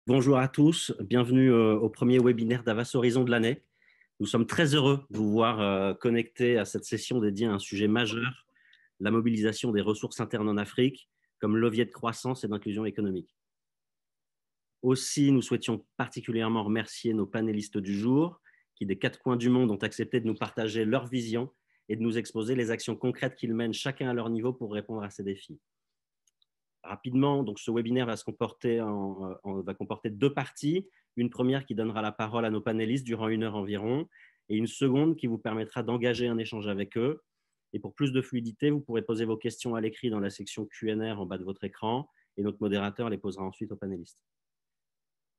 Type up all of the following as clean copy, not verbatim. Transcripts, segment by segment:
Bonjour à tous, bienvenue au premier webinaire d'Avas Horizon de l'année. Nous sommes très heureux de vous voir connectés à cette session dédiée à un sujet majeur, la mobilisation des ressources internes en Afrique comme levier de croissance et d'inclusion économique. Aussi, nous souhaitions particulièrement remercier nos panélistes du jour qui, des quatre coins du monde, ont accepté de nous partager leur vision et de nous exposer les actions concrètes qu'ils mènent chacun à leur niveau pour répondre à ces défis. Rapidement, donc ce webinaire va comporter deux parties. Une première qui donnera la parole à nos panélistes durant 1 heure environ, et une seconde qui vous permettra d'engager un échange avec eux. Et pour plus de fluidité, vous pourrez poser vos questions à l'écrit dans la section Q&A en bas de votre écran, et notre modérateur les posera ensuite aux panélistes.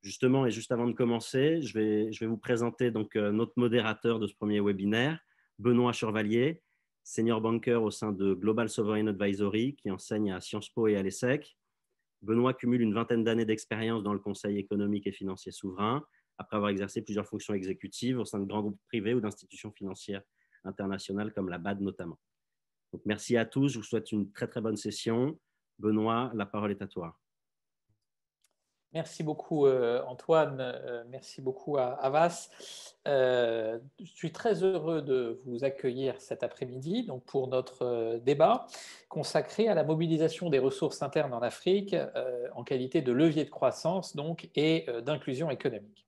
Justement, et juste avant de commencer, je vais vous présenter donc notre modérateur de ce premier webinaire, Benoît Chevalier, senior banker au sein de Global Sovereign Advisory, qui enseigne à Sciences Po et à l'ESSEC. Benoît cumule une vingtaine d'années d'expérience dans le conseil économique et financier souverain, après avoir exercé plusieurs fonctions exécutives au sein de grands groupes privés ou d'institutions financières internationales comme la BAD notamment. Donc, merci à tous, je vous souhaite une très très bonne session. Benoît, la parole est à toi. Merci beaucoup Antoine, merci beaucoup à Avas. Je suis très heureux de vous accueillir cet après-midi donc pour notre débat consacré à la mobilisation des ressources internes en Afrique en qualité de levier de croissance donc, et d'inclusion économique.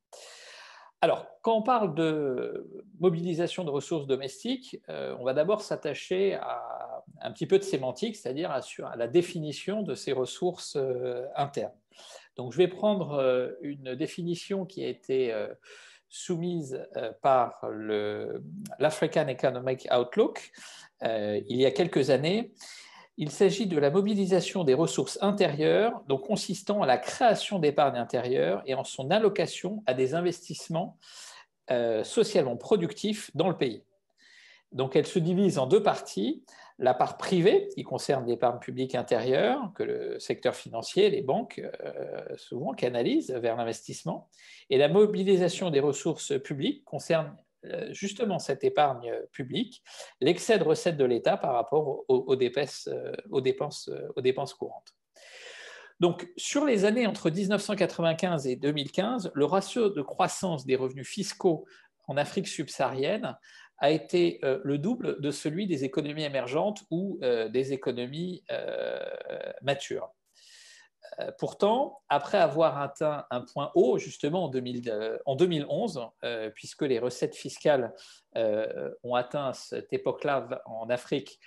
Alors, quand on parle de mobilisation de ressources domestiques, on va d'abord s'attacher à un petit peu de sémantique, c'est-à-dire à la définition de ces ressources internes. Donc, je vais prendre une définition qui a été soumise par l'African Economic Outlook il y a quelques années. Il s'agit de la mobilisation des ressources intérieures, donc consistant à la création d'épargne intérieure et en son allocation à des investissements socialement productifs dans le pays. Donc, elle se divise en deux parties. La part privée, qui concerne l'épargne publique intérieure, que le secteur financier, les banques, souvent canalisent vers l'investissement. Et la mobilisation des ressources publiques concerne justement cette épargne publique, l'excès de recettes de l'État par rapport aux dépenses courantes. Donc, sur les années entre 1995 et 2015, le ratio de croissance des revenus fiscaux en Afrique subsaharienne a été le double de celui des économies émergentes ou des économies matures. Pourtant, après avoir atteint un point haut justement en 2011, puisque les recettes fiscales ont atteint à cette époque-là en Afrique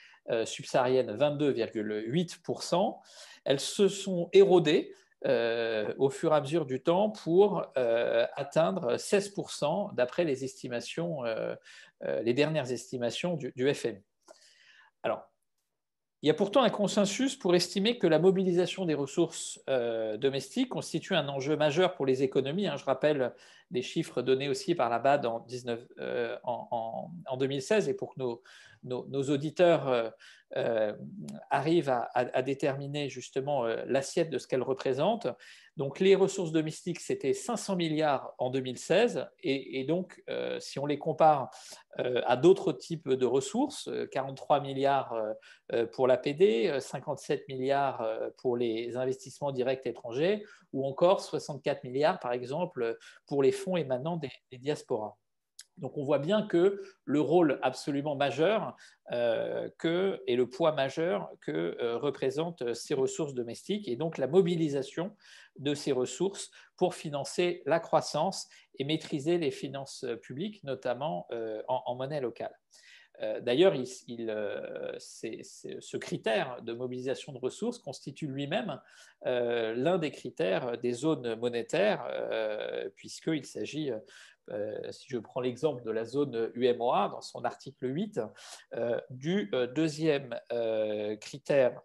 subsaharienne 22,8%, elles se sont érodées au fur et à mesure du temps pour atteindre 16% d'après les estimations, les dernières estimations du FMI. Alors, il y a pourtant un consensus pour estimer que la mobilisation des ressources domestiques constitue un enjeu majeur pour les économies. Je rappelle des chiffres donnés aussi par la BAD en 2016 et pour que nos auditeurs arrivent à déterminer justement l'assiette de ce qu'elle représente. Donc les ressources domestiques, c'était 500 milliards en 2016 et donc si on les compare à d'autres types de ressources, 43 milliards pour l'APD, 57 milliards pour les investissements directs étrangers ou encore 64 milliards par exemple pour les fonds émanant des diasporas. Donc on voit bien que le rôle absolument majeur et le poids majeur que représentent ces ressources domestiques et donc la mobilisation de ces ressources pour financer la croissance et maîtriser les finances publiques, notamment en monnaie locale. D'ailleurs, ce critère de mobilisation de ressources constitue lui-même l'un des critères des zones monétaires, puisqu'il s'agit, si je prends l'exemple de la zone UMOA, dans son article 8, du deuxième critère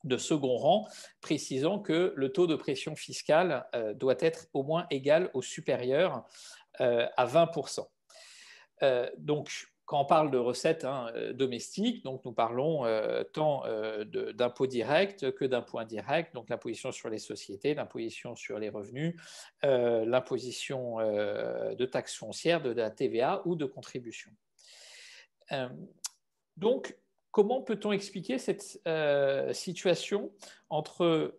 de second rang, précisant que le taux de pression fiscale doit être au moins égal ou supérieur à 20%. Donc, quand on parle de recettes domestiques, donc nous parlons tant d'impôts directs que d'impôts indirects, donc l'imposition sur les sociétés, l'imposition sur les revenus, l'imposition de taxes foncières, de la TVA ou de contributions. Donc, comment peut-on expliquer cette situation entre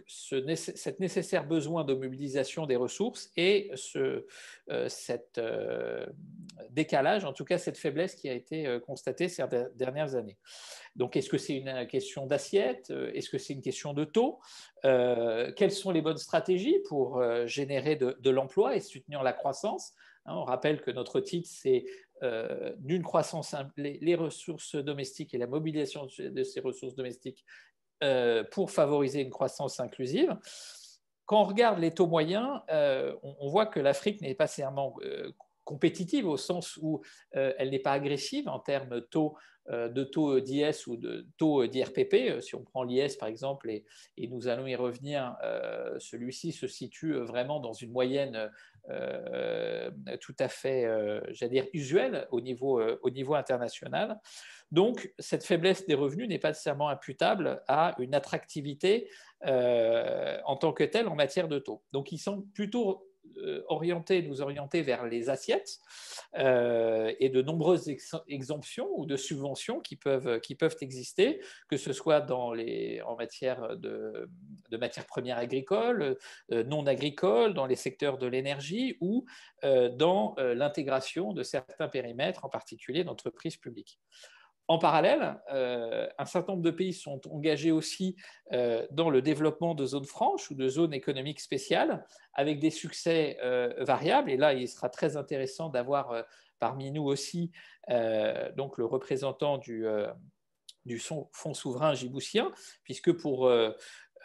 cet nécessaire besoin de mobilisation des ressources et cet décalage, en tout cas cette faiblesse qui a été constatée ces dernières années? Donc, est-ce que c'est une question d'assiette? Est-ce que c'est une question de taux? Quelles sont les bonnes stratégies pour générer de l'emploi et soutenir la croissance? On rappelle que notre titre, c'est d'une croissance, les ressources domestiques et la mobilisation de ces ressources domestiques pour favoriser une croissance inclusive. Quand on regarde les taux moyens, on voit que l'Afrique n'est pas nécessairement compétitive au sens où elle n'est pas agressive en termes de taux d'IS ou de taux d'IRPP. Si on prend l'IS par exemple, et nous allons y revenir, celui-ci se situe vraiment dans une moyenne tout à fait, j'allais dire, usuelle au niveau international. Donc, cette faiblesse des revenus n'est pas nécessairement imputable à une attractivité en tant que telle en matière de taux. Donc, ils sont plutôt nous orienter vers les assiettes et de nombreuses exemptions ou de subventions qui peuvent exister, que ce soit en matière de matières premières agricoles, non agricoles, dans les secteurs de l'énergie ou dans l'intégration de certains périmètres, en particulier d'entreprises publiques. En parallèle, un certain nombre de pays sont engagés aussi dans le développement de zones franches ou de zones économiques spéciales avec des succès variables. Et là, il sera très intéressant d'avoir parmi nous aussi donc le représentant du fonds souverain djiboutien, puisque pour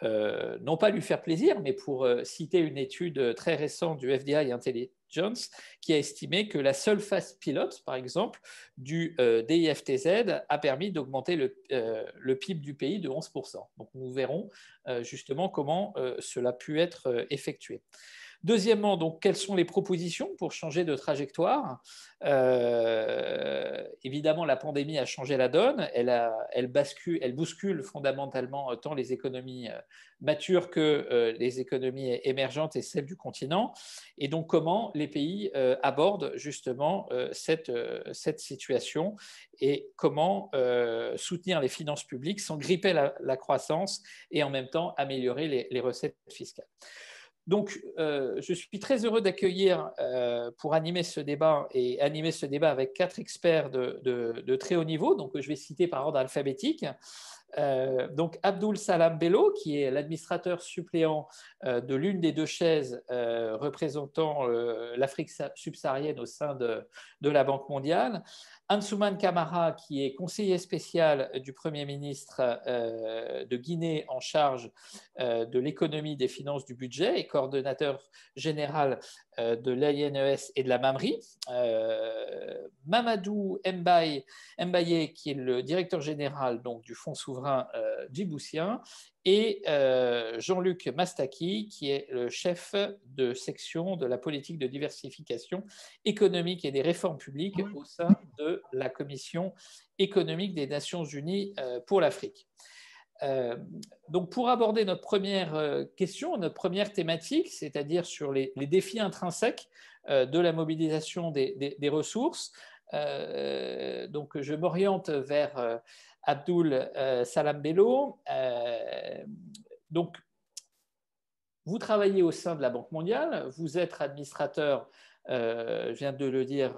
non pas lui faire plaisir, mais pour citer une étude très récente du FDI Intelligence qui a estimé que la seule phase pilote, par exemple, du DIFTZ a permis d'augmenter le PIB du pays de 11%. Donc nous verrons justement comment cela a pu être effectué. Deuxièmement, donc, quelles sont les propositions pour changer de trajectoire? Évidemment, la pandémie a changé la donne. Elle bouscule fondamentalement tant les économies matures que les économies émergentes et celles du continent. Et donc, comment les pays abordent justement cette situation et comment soutenir les finances publiques sans gripper la croissance et en même temps améliorer les recettes fiscales. Donc, je suis très heureux d'accueillir pour animer ce débat avec 4 experts de très haut niveau. Donc, je vais citer par ordre alphabétique. Donc, Abdul Salam Bello, qui est l'administrateur suppléant de l'une des 2 chaises représentant l'Afrique subsaharienne au sein de la Banque mondiale. Ansouman Camara, qui est conseiller spécial du Premier ministre de Guinée en charge de l'économie, des finances, du budget et coordonnateur général de l'INES et de la MAMRI. Mamadou Mbaye, qui est le directeur général donc, du Fonds souverain djiboutien, et Jean-Luc Mastaki, qui est le chef de section de la politique de diversification économique et des réformes publiques au sein de la Commission économique des Nations Unies pour l'Afrique. Donc, pour aborder notre première question, notre première thématique, c'est-à-dire sur les défis intrinsèques de la mobilisation des ressources, donc je m'oriente vers Abdul Salam Bello. Donc, vous travaillez au sein de la Banque mondiale, vous êtes administrateur, je viens de le dire,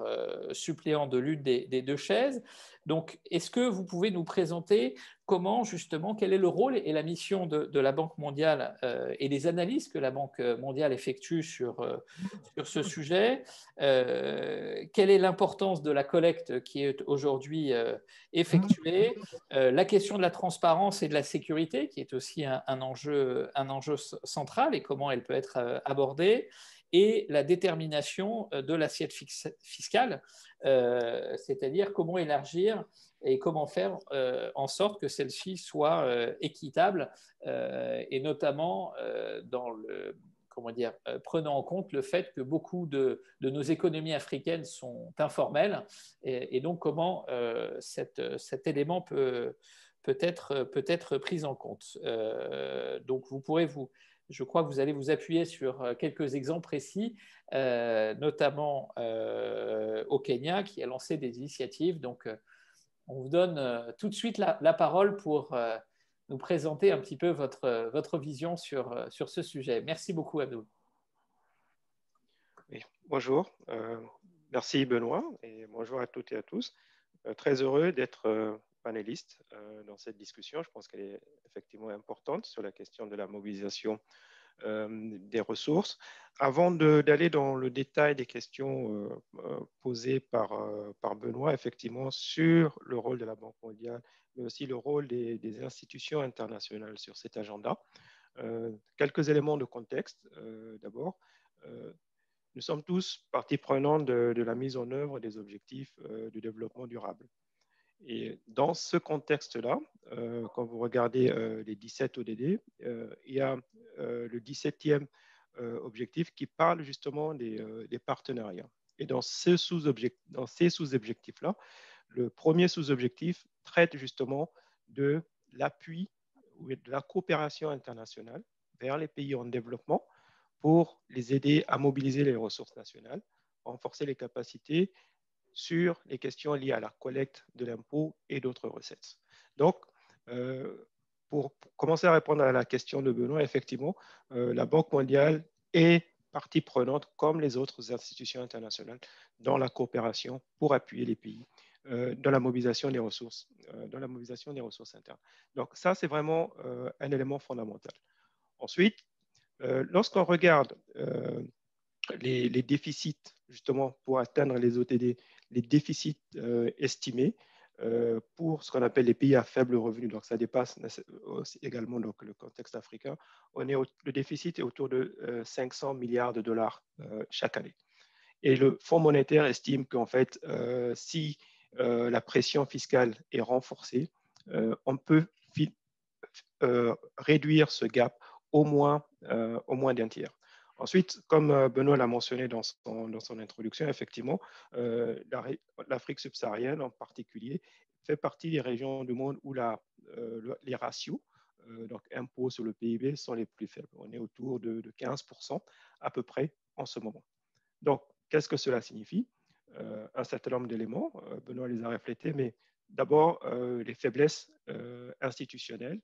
suppléant de l'une des 2 chaises. Donc, est-ce que vous pouvez nous présenter comment, justement, quel est le rôle et la mission de la Banque mondiale et les analyses que la Banque mondiale effectue sur ce sujet? Quelle est l'importance de la collecte qui est aujourd'hui effectuée? La question de la transparence et de la sécurité, qui est aussi un enjeu central, et comment elle peut être abordée, et la détermination de l'assiette fiscale, c'est-à-dire comment élargir et comment faire en sorte que celle-ci soit équitable, et notamment prenant en compte le fait que beaucoup de nos économies africaines sont informelles, et donc comment cet élément peut être pris en compte. Donc je crois que vous allez vous appuyer sur quelques exemples précis, notamment au Kenya, qui a lancé des initiatives. Donc, on vous donne tout de suite la parole pour nous présenter un petit peu votre vision sur ce sujet. Merci beaucoup, Abdou. Oui, bonjour, merci Benoît et bonjour à toutes et à tous. Très heureux d'être panéliste dans cette discussion. Je pense qu'elle est effectivement importante sur la question de la mobilisation des ressources. Avant d'aller dans le détail des questions posées par Benoît, effectivement, sur le rôle de la Banque mondiale, mais aussi le rôle des institutions internationales sur cet agenda, quelques éléments de contexte d'abord. Nous sommes tous partie prenante de la mise en œuvre des objectifs du développement durable. Et dans ce contexte-là, quand vous regardez les 17 ODD, il y a le 17e objectif qui parle justement des partenariats. Et dans ces sous-objectifs-là, le premier sous-objectif traite justement de l'appui ou de la coopération internationale vers les pays en développement pour les aider à mobiliser les ressources nationales, renforcer les capacités sur les questions liées à la collecte de l'impôt et d'autres recettes. Donc, pour commencer à répondre à la question de Benoît, effectivement, la Banque mondiale est partie prenante, comme les autres institutions internationales, dans la coopération pour appuyer les pays dans la mobilisation des ressources, internes. Donc, ça, c'est vraiment un élément fondamental. Ensuite, lorsqu'on regarde les déficits, justement, pour atteindre les OTD, les déficits estimés pour ce qu'on appelle les pays à faible revenu, donc ça dépasse également donc, le contexte africain, le déficit est autour de 500 milliards de dollars chaque année. Et le Fonds monétaire estime qu'en fait, si la pression fiscale est renforcée, on peut réduire ce gap au moins d'un tiers. Ensuite, comme Benoît l'a mentionné dans son introduction, effectivement, l'Afrique subsaharienne en particulier fait partie des régions du monde où les ratios, donc impôts sur le PIB, sont les plus faibles. On est autour de 15% à peu près en ce moment. Donc, qu'est-ce que cela signifie? Un certain nombre d'éléments, Benoît les a reflétés, mais d'abord les faiblesses institutionnelles,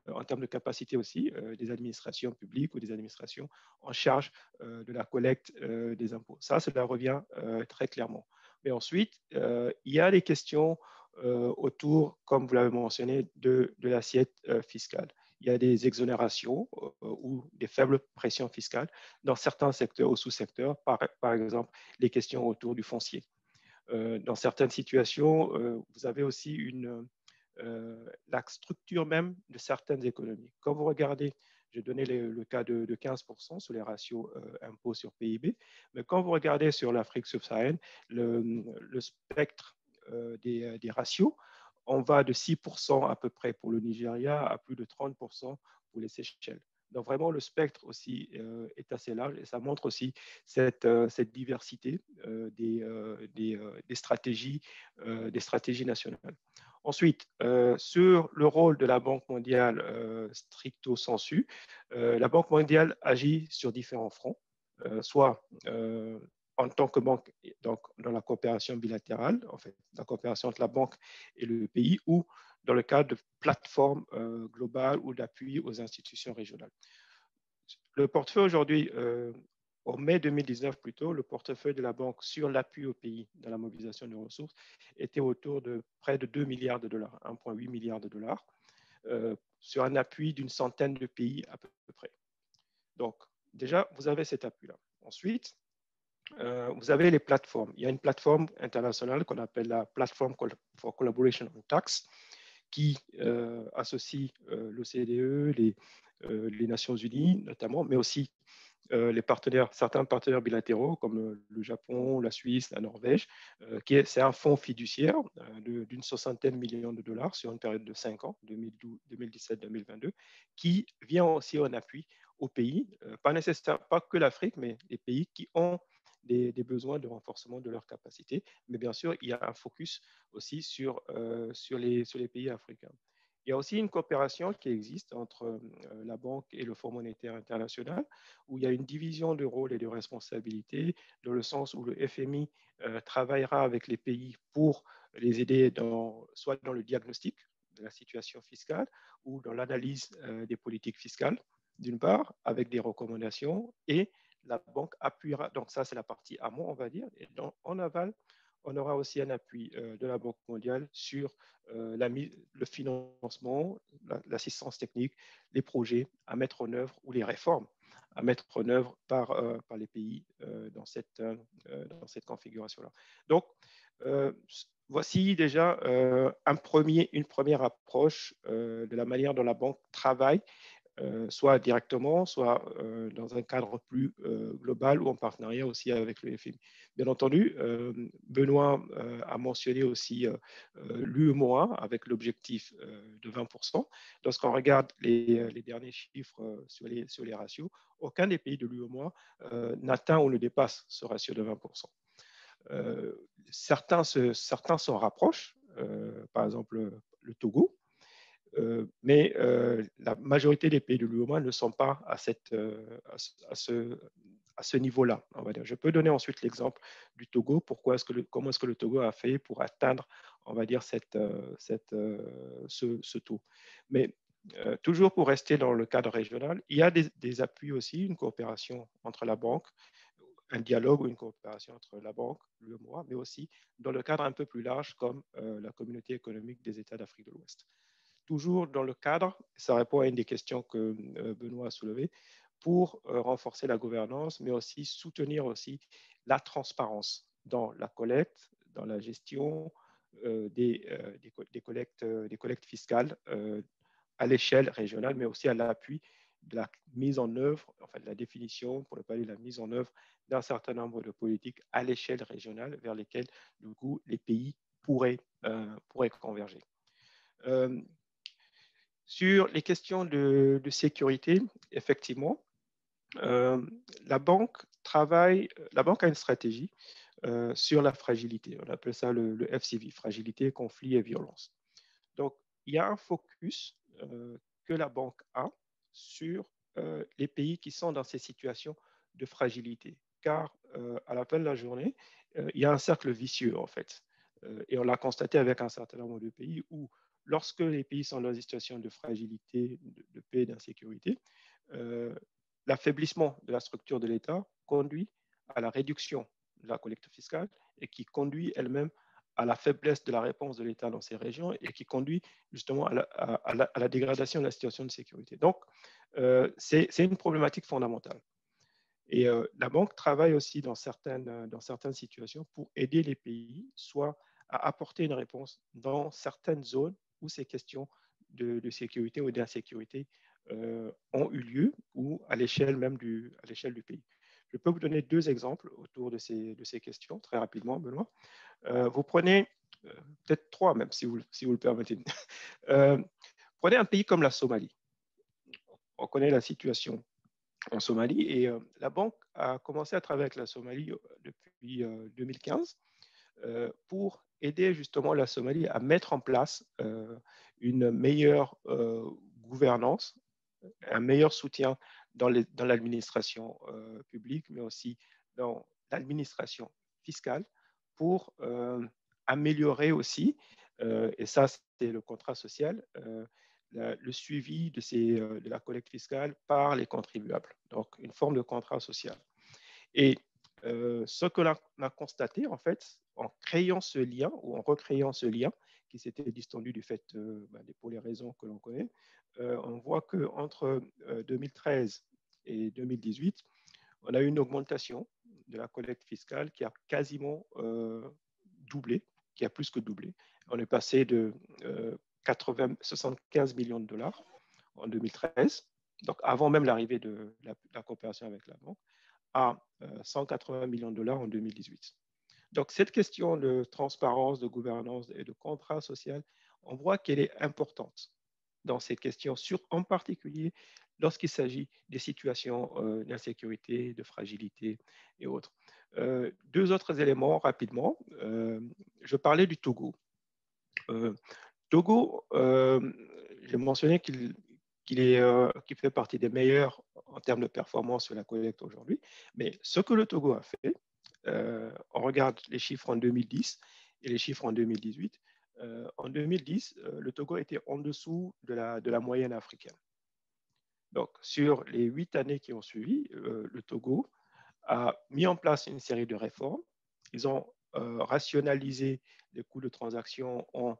en termes de capacité aussi des administrations publiques ou des administrations en charge de la collecte des impôts. Ça, cela revient très clairement. Mais ensuite, il y a des questions autour, comme vous l'avez mentionné, de l'assiette fiscale. Il y a des exonérations ou des faibles pressions fiscales dans certains secteurs ou sous-secteurs, par exemple les questions autour du foncier. Dans certaines situations, vous avez aussi la structure même de certaines économies. Quand vous regardez, j'ai donné le cas de 15% sur les ratios impôts sur PIB, mais quand vous regardez sur l'Afrique subsaharienne, le spectre des ratios, on va de 6% à peu près pour le Nigeria à plus de 30% pour les Seychelles. Donc vraiment, le spectre aussi est assez large et ça montre aussi cette diversité des stratégies nationales. Ensuite, sur le rôle de la Banque mondiale stricto sensu, la Banque mondiale agit sur différents fronts, soit en tant que banque, donc dans la coopération bilatérale, en fait, la coopération entre la banque et le pays, ou dans le cadre de plateformes globales ou d'appui aux institutions régionales. Le portefeuille aujourd'hui, en mai 2019 plutôt, le portefeuille de la banque sur l'appui au pays dans la mobilisation de ressources était autour de près de 2 milliards de dollars, 1,8 milliard de dollars, sur un appui d'une centaine de pays à peu près. Donc, déjà, vous avez cet appui-là. Ensuite, vous avez les plateformes. Il y a une plateforme internationale qu'on appelle la Platform for Collaboration on Tax, qui associe l'OCDE, les Nations Unies notamment, mais aussi certains partenaires bilatéraux comme le Japon, la Suisse, la Norvège, c'est un fonds fiduciaire d'une soixantaine de millions de dollars sur une période de 5 ans, 2017-2022, qui vient aussi en appui aux pays, pas que l'Afrique, mais les pays qui ont des besoins de renforcement de leurs capacités. Mais bien sûr, il y a un focus aussi sur les pays africains. Il y a aussi une coopération qui existe entre la Banque et le Fonds monétaire international, où il y a une division de rôles et de responsabilités, dans le sens où le FMI travaillera avec les pays pour les aider soit dans le diagnostic de la situation fiscale ou dans l'analyse des politiques fiscales, d'une part, avec des recommandations, et la banque appuiera. Donc ça, c'est la partie amont, on va dire. Et en aval, on aura aussi un appui de la Banque mondiale sur le financement, l'assistance technique, les projets à mettre en œuvre ou les réformes à mettre en œuvre par les pays dans cette configuration-là. Donc, voici déjà une première approche de la manière dont la banque travaille, soit directement, soit dans un cadre plus global ou en partenariat aussi avec le FMI. Bien entendu, Benoît a mentionné aussi l'UEMOA avec l'objectif de 20%. Lorsqu'on regarde les derniers chiffres sur les ratios, aucun des pays de l'UEMOA n'atteint ou ne dépasse ce ratio de 20%. Certains s'en rapprochent, par exemple le Togo, mais la majorité des pays de l'UEMOA ne sont pas à ce niveau-là. Je peux donner ensuite l'exemple du Togo. Comment est-ce que le Togo a fait pour atteindre, on va dire, ce taux. Mais toujours pour rester dans le cadre régional, il y a des appuis aussi, une coopération entre la banque, un dialogue ou une coopération entre la banque, l'UEMOA, mais aussi dans le cadre un peu plus large comme la communauté économique des États d'Afrique de l'Ouest. Toujours dans le cadre, ça répond à une des questions que Benoît a soulevées, pour renforcer la gouvernance, mais aussi soutenir aussi la transparence dans la collecte, dans la gestion des collectes fiscales à l'échelle régionale, mais aussi à l'appui de la mise en œuvre, enfin de la définition, pour ne pas dire la mise en œuvre d'un certain nombre de politiques à l'échelle régionale vers lesquelles, du coup, les pays pourraient converger. Sur les questions de sécurité, effectivement, la banque a une stratégie sur la fragilité. On appelle ça le FCV, fragilité, conflit et violence. Donc, il y a un focus que la banque a sur les pays qui sont dans ces situations de fragilité. Car à la fin de la journée, il y a un cercle vicieux, en fait. Et on l'a constaté avec un certain nombre de pays où, lorsque les pays sont dans une situation de fragilité, de paix et d'insécurité, l'affaiblissement de la structure de l'État conduit à la réduction de la collecte fiscale et qui conduit elle-même à la faiblesse de la réponse de l'État dans ces régions et qui conduit justement à la dégradation de la situation de sécurité. Donc, c'est une problématique fondamentale. Et la banque travaille aussi dans certaines situations pour aider les pays, soit à apporter une réponse dans certaines zones où ces questions de sécurité ou d'insécurité ont eu lieu ou à l'échelle même du pays. Je peux vous donner deux exemples autour de ces questions très rapidement, Benoît. Vous prenez peut-être trois même, si vous le permettez. Prenez un pays comme la Somalie. On connaît la situation en Somalie et la banque a commencé à travailler avec la Somalie depuis 2015 pour aider justement la Somalie à mettre en place une meilleure gouvernance, un meilleur soutien dans l'administration publique, mais aussi dans l'administration fiscale pour améliorer aussi, et ça c'est le contrat social, le suivi de la collecte fiscale par les contribuables. Donc une forme de contrat social. Et ce que l'on a constaté, en fait, en créant ce lien ou en recréant ce lien, qui s'était distendu du fait, pour les raisons que l'on connaît, on voit qu'entre 2013 et 2018, on a eu une augmentation de la collecte fiscale qui a quasiment doublé, qui a plus que doublé. On est passé de 75 millions de dollars en 2013, donc avant même l'arrivée de la coopération avec la banque, à 180 millions de dollars en 2018. Donc, cette question de transparence, de gouvernance et de contrat social, on voit qu'elle est importante dans ces questions, en particulier lorsqu'il s'agit des situations d'insécurité, de fragilité et autres. Deux autres éléments rapidement. Je parlais du Togo. Togo, j'ai mentionné qu'il fait partie des meilleurs en termes de performance sur la collecte aujourd'hui. Mais ce que le Togo a fait, on regarde les chiffres en 2010 et les chiffres en 2018. En 2010, le Togo était en dessous de la moyenne africaine. Donc, sur les 8 années qui ont suivi, le Togo a mis en place une série de réformes. Ils ont rationalisé les coûts de transaction en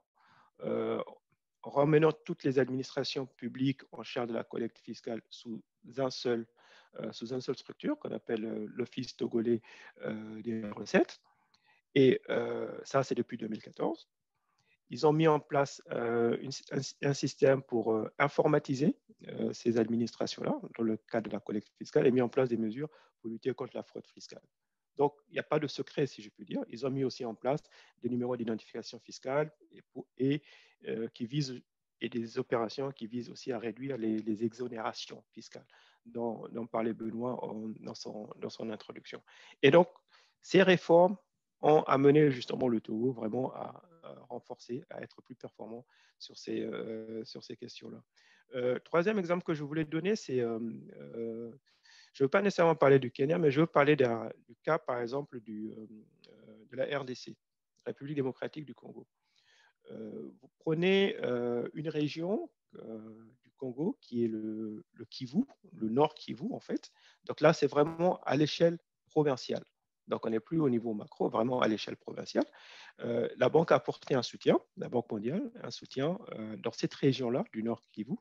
ramenant toutes les administrations publiques en charge de la collecte fiscale sous une seule structure qu'on appelle l'Office togolais des recettes. Et ça, c'est depuis 2014. Ils ont mis en place un système pour informatiser ces administrations-là, dans le cadre de la collecte fiscale, et mis en place des mesures pour lutter contre la fraude fiscale. Donc, il n'y a pas de secret, si je puis dire. Ils ont mis aussi en place des numéros d'identification fiscale qui visent, et des opérations qui visent aussi à réduire les exonérations fiscales, dont parlait Benoît dans son introduction. Et donc, ces réformes ont amené justement le Togo vraiment à renforcer, à être plus performant sur ces questions-là. Troisième exemple que je voulais donner, c'est, je ne veux pas nécessairement parler du Kenya, mais je veux parler du cas, par exemple, de la RDC, République démocratique du Congo. Vous prenez une région du Congo qui est le Kivu, le Nord Kivu en fait. Donc là, c'est vraiment à l'échelle provinciale. Donc, on n'est plus au niveau macro, vraiment à l'échelle provinciale. La banque a apporté un soutien, la Banque mondiale, un soutien dans cette région-là, du Nord Kivu,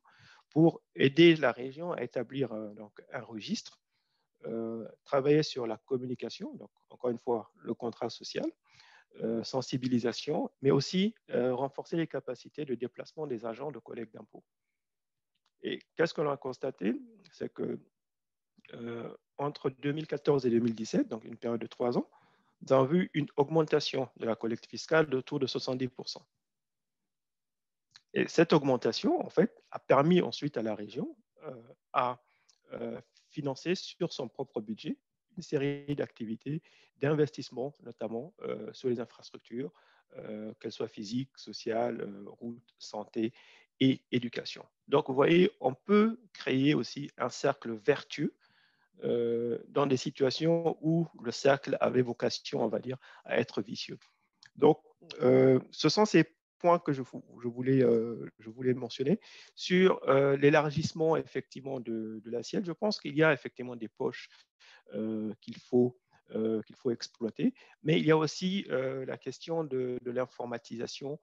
pour aider la région à établir donc, un registre, travailler sur la communication, donc encore une fois, le contrat social, sensibilisation, mais aussi renforcer les capacités de déplacement des agents de collecte d'impôts. Et qu'est-ce qu'on a constaté? C'est que entre 2014 et 2017, donc une période de 3 ans, nous avons vu une augmentation de la collecte fiscale d'autour de 70%. Et cette augmentation, en fait, a permis ensuite à la région à financer sur son propre budget une série d'activités, d'investissements, notamment sur les infrastructures, qu'elles soient physiques, sociales, routes, santé et éducation. Donc, vous voyez, on peut créer aussi un cercle vertueux dans des situations où le cercle avait vocation, on va dire, à être vicieux. Donc, ce sont ces points que je voulais mentionner. Sur l'élargissement, effectivement, de l'assiette, je pense qu'il y a effectivement des poches qu'il faut exploiter, mais il y a aussi la question de l'informatisation.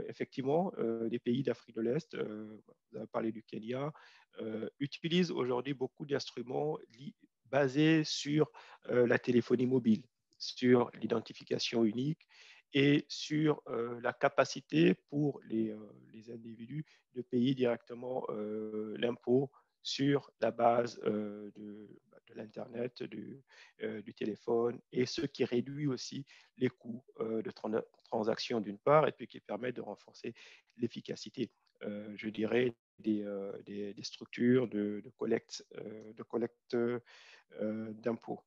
Effectivement, les pays d'Afrique de l'Est, vous avez parlé du Kenya, utilisent aujourd'hui beaucoup d'instruments basés sur la téléphonie mobile, sur l'identification unique et sur la capacité pour les individus de payer directement l'impôt sur la base de l'Internet, du téléphone, et ce qui réduit aussi les coûts de transaction d'une part, et puis qui permet de renforcer l'efficacité, je dirais, des structures de collecte d'impôts.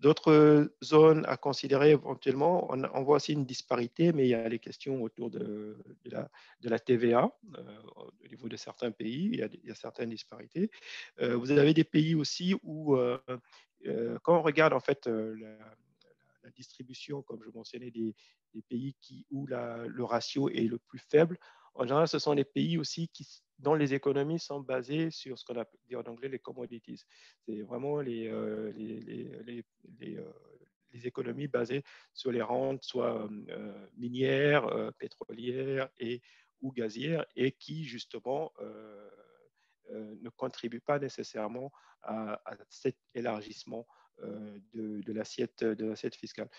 D'autres zones à considérer éventuellement, on voit aussi une disparité, mais il y a les questions autour de la TVA au niveau de certains pays, il y a certaines disparités. Vous avez des pays aussi où, quand on regarde en fait la distribution, comme je mentionnais, des pays où le ratio est le plus faible, en général, ce sont les pays aussi dont les économies sont basées sur ce qu'on appelle en anglais les commodities. C'est vraiment les économies basées sur les rentes, soit minières, pétrolières ou gazières, et qui justement ne contribuent pas nécessairement à cet élargissement de l'assiette fiscale.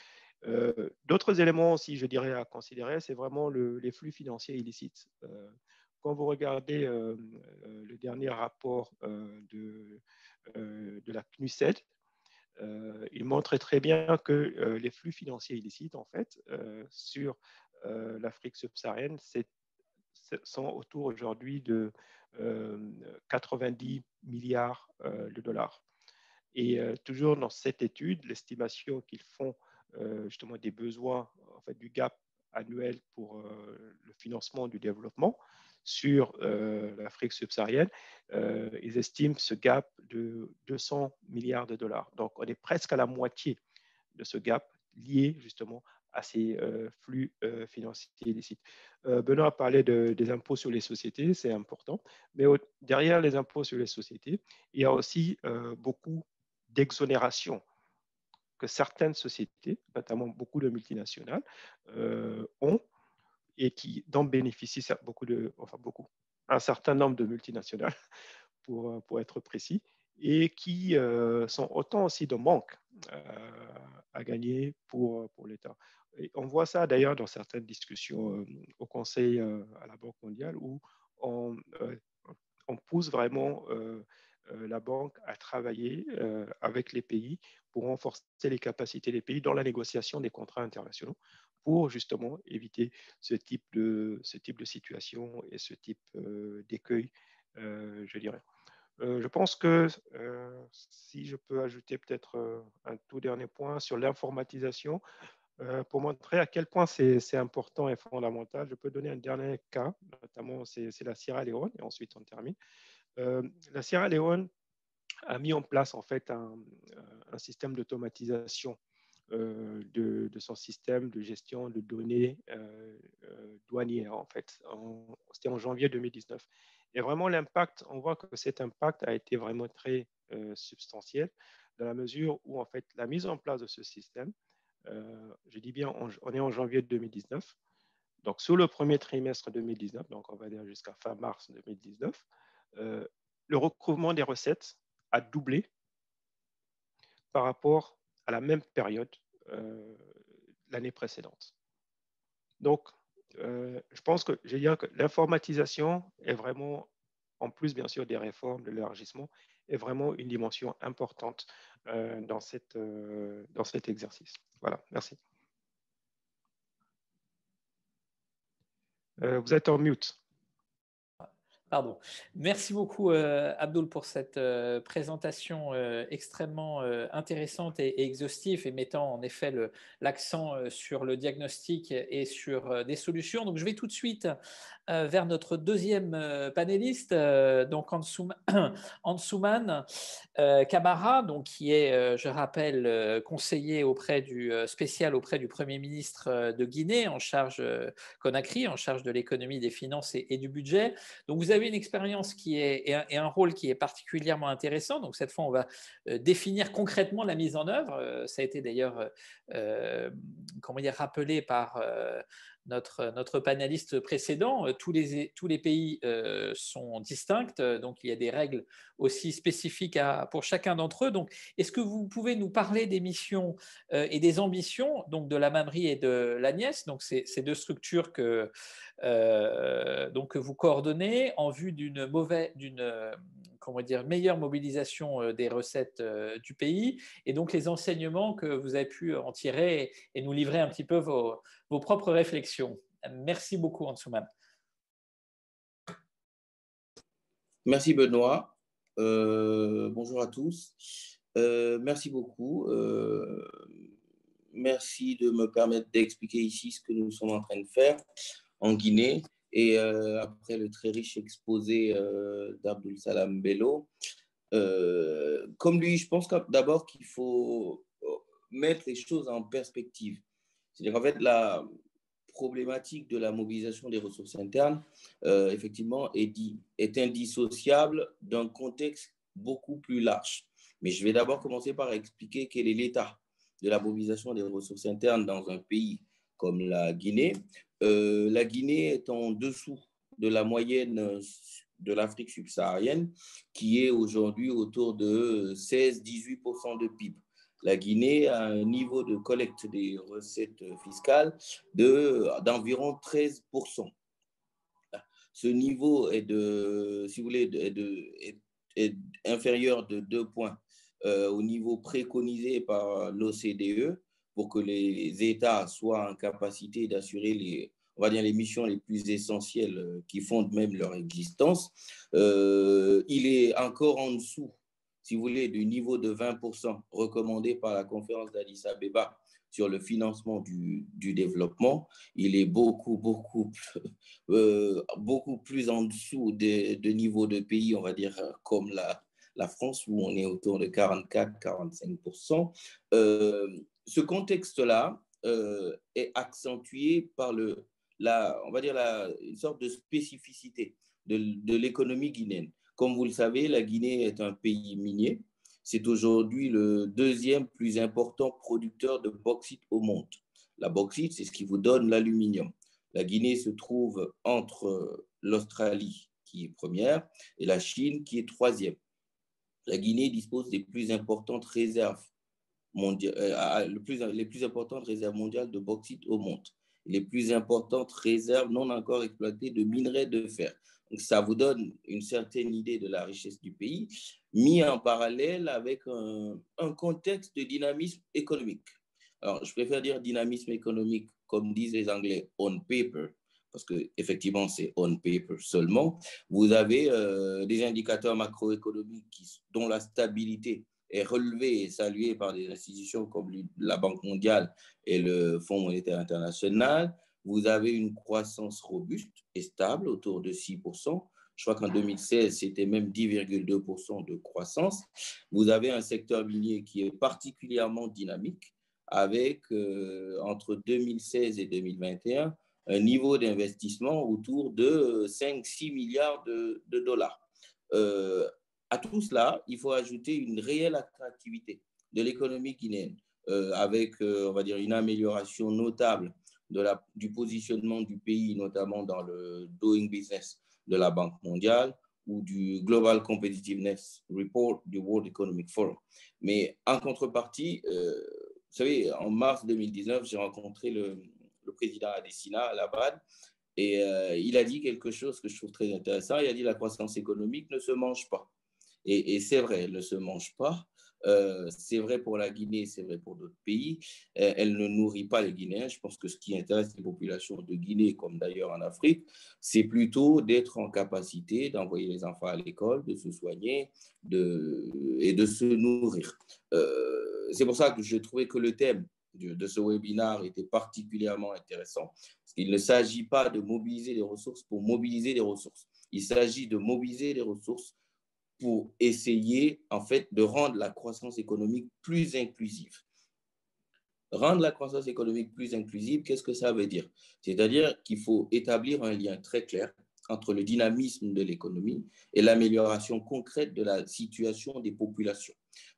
D'autres éléments aussi, je dirais, à considérer, c'est vraiment les flux financiers illicites. Quand vous regardez le dernier rapport de la CNUSED, il montre très bien que les flux financiers illicites, en fait, sur l'Afrique subsaharienne, sont autour aujourd'hui de 90 milliards de dollars. Et toujours dans cette étude, l'estimation qu'ils font justement des besoins, en fait, du gap annuel pour le financement du développement, sur l'Afrique subsaharienne, ils estiment ce gap de 200 milliards de dollars. Donc, on est presque à la moitié de ce gap lié justement à ces flux financiers illicites. Benoît a parlé des impôts sur les sociétés, c'est important, mais derrière les impôts sur les sociétés, il y a aussi beaucoup d'exonérations que certaines sociétés, notamment beaucoup de multinationales, ont et dont bénéficient un certain nombre de multinationales, pour être précis, et qui sont autant aussi de manques à gagner pour l'État. Et on voit ça d'ailleurs dans certaines discussions au Conseil à la Banque mondiale où on pousse vraiment la banque à travailler avec les pays pour renforcer les capacités des pays dans la négociation des contrats internationaux pour justement éviter ce type de situation et ce type d'écueil, je dirais. Je pense que si je peux ajouter peut-être un tout dernier point sur l'informatisation, pour montrer à quel point c'est important et fondamental, je peux donner un dernier cas, notamment c'est la Sierra Leone, et ensuite on termine. La Sierra Leone a mis en place en fait un système d'automatisation de son système de gestion de données douanières en fait. C'était en janvier 2019. Et vraiment l'impact, on voit que cet impact a été vraiment très substantiel dans la mesure où en fait la mise en place de ce système, je dis bien on est en janvier 2019, donc sur le premier trimestre 2019, donc on va dire jusqu'à fin mars 2019, le recouvrement des recettes a doublé par rapport à la même période l'année précédente. Donc, je pense que je veux dire que l'informatisation est vraiment, en plus bien sûr des réformes, de l'élargissement, est vraiment une dimension importante dans cet exercice. Voilà, merci. Vous êtes en mute. Pardon. Merci beaucoup, Abdoul, pour cette présentation extrêmement intéressante et exhaustive et mettant en effet l'accent sur le diagnostic et sur des solutions. Donc, je vais tout de suite vers notre deuxième panéliste, donc Ansouman Camara, donc, qui est, je rappelle, conseiller spécial auprès du Premier ministre de Guinée, en charge Conakry, en charge de l'économie, des finances et du budget. Donc, vous avez une expérience et un rôle qui est particulièrement intéressant. Donc, cette fois, on va définir concrètement la mise en œuvre. Ça a été d'ailleurs rappelé par notre panéliste précédent. Tous les pays sont distincts, donc il y a des règles aussi spécifiques pour chacun d'entre eux. Donc, est-ce que vous pouvez nous parler des missions et des ambitions donc de la MAMRI et de l'ANIES, donc ces deux structures que vous coordonnez en vue d'une meilleure mobilisation des recettes du pays, et donc les enseignements que vous avez pu en tirer et nous livrer un petit peu vos propres réflexions. Merci beaucoup, Ansouman. Merci, Benoît. Bonjour à tous. Merci beaucoup. Merci de me permettre d'expliquer ici ce que nous sommes en train de faire en Guinée. Et après le très riche exposé d'Abdoul Salam Bello, comme lui, je pense d'abord qu'il faut mettre les choses en perspective. C'est-à-dire qu'en fait, la problématique de la mobilisation des ressources internes, effectivement, est indissociable d'un contexte beaucoup plus large. Mais je vais d'abord commencer par expliquer quel est l'état de la mobilisation des ressources internes dans un pays comme la Guinée. La Guinée est en dessous de la moyenne de l'Afrique subsaharienne, qui est aujourd'hui autour de 16-18% de PIB. La Guinée a un niveau de collecte des recettes fiscales d'environ 13%. Ce niveau est inférieur de 2 points au niveau préconisé par l'OCDE pour que les États soient en capacité d'assurer les missions les plus essentielles qui fondent même leur existence. Il est encore en dessous, si vous voulez, du niveau de 20% recommandé par la conférence d'Addis Abeba sur le financement du développement, il est beaucoup plus en dessous de niveau de pays, on va dire, comme la France, où on est autour de 44-45%. Ce contexte-là est accentué par on va dire une sorte de spécificité de l'économie guinéenne. Comme vous le savez, la Guinée est un pays minier. C'est aujourd'hui le deuxième plus important producteur de bauxite au monde. La bauxite, c'est ce qui vous donne l'aluminium. La Guinée se trouve entre l'Australie, qui est première, et la Chine, qui est troisième. La Guinée dispose des plus importantes réserves mondiales, les plus importantes réserves mondiales de bauxite au monde. Les plus importantes réserves non encore exploitées de minerais de fer. Donc, ça vous donne une certaine idée de la richesse du pays, mis en parallèle avec un contexte de dynamisme économique. Alors, je préfère dire dynamisme économique, comme disent les Anglais, on paper, parce qu'effectivement, c'est on paper seulement. Vous avez des indicateurs macroéconomiques dont la stabilité est relevée et saluée par des institutions comme la Banque mondiale et le Fonds monétaire international. Vous avez une croissance robuste et stable, autour de 6%. Je crois qu'en 2016, c'était même 10,2% de croissance. Vous avez un secteur minier qui est particulièrement dynamique, avec entre 2016 et 2021 un niveau d'investissement autour de 5-6 milliards de dollars. À tout cela, il faut ajouter une réelle attractivité de l'économie guinéenne, avec, on va dire, une amélioration notable du positionnement du pays, notamment dans le Doing Business de la Banque mondiale ou du Global Competitiveness Report du World Economic Forum. Mais en contrepartie, vous savez, en mars 2019, j'ai rencontré le président Adesina à la BAD et il a dit quelque chose que je trouve très intéressant. Il a dit la croissance économique ne se mange pas. Et c'est vrai, elle ne se mange pas. C'est vrai pour la Guinée, c'est vrai pour d'autres pays. Elle ne nourrit pas les Guinéens. Je pense que ce qui intéresse les populations de Guinée, comme d'ailleurs en Afrique, c'est plutôt d'être en capacité d'envoyer les enfants à l'école, de se soigner et de se nourrir. C'est pour ça que je trouvais que le thème de ce webinaire était particulièrement intéressant, parce qu'il ne s'agit pas de mobiliser les ressources pour mobiliser les ressources. Il s'agit de mobiliser les ressources pour essayer, en fait, de rendre la croissance économique plus inclusive. Rendre la croissance économique plus inclusive, qu'est-ce que ça veut dire? C'est-à-dire qu'il faut établir un lien très clair entre le dynamisme de l'économie et l'amélioration concrète de la situation des populations.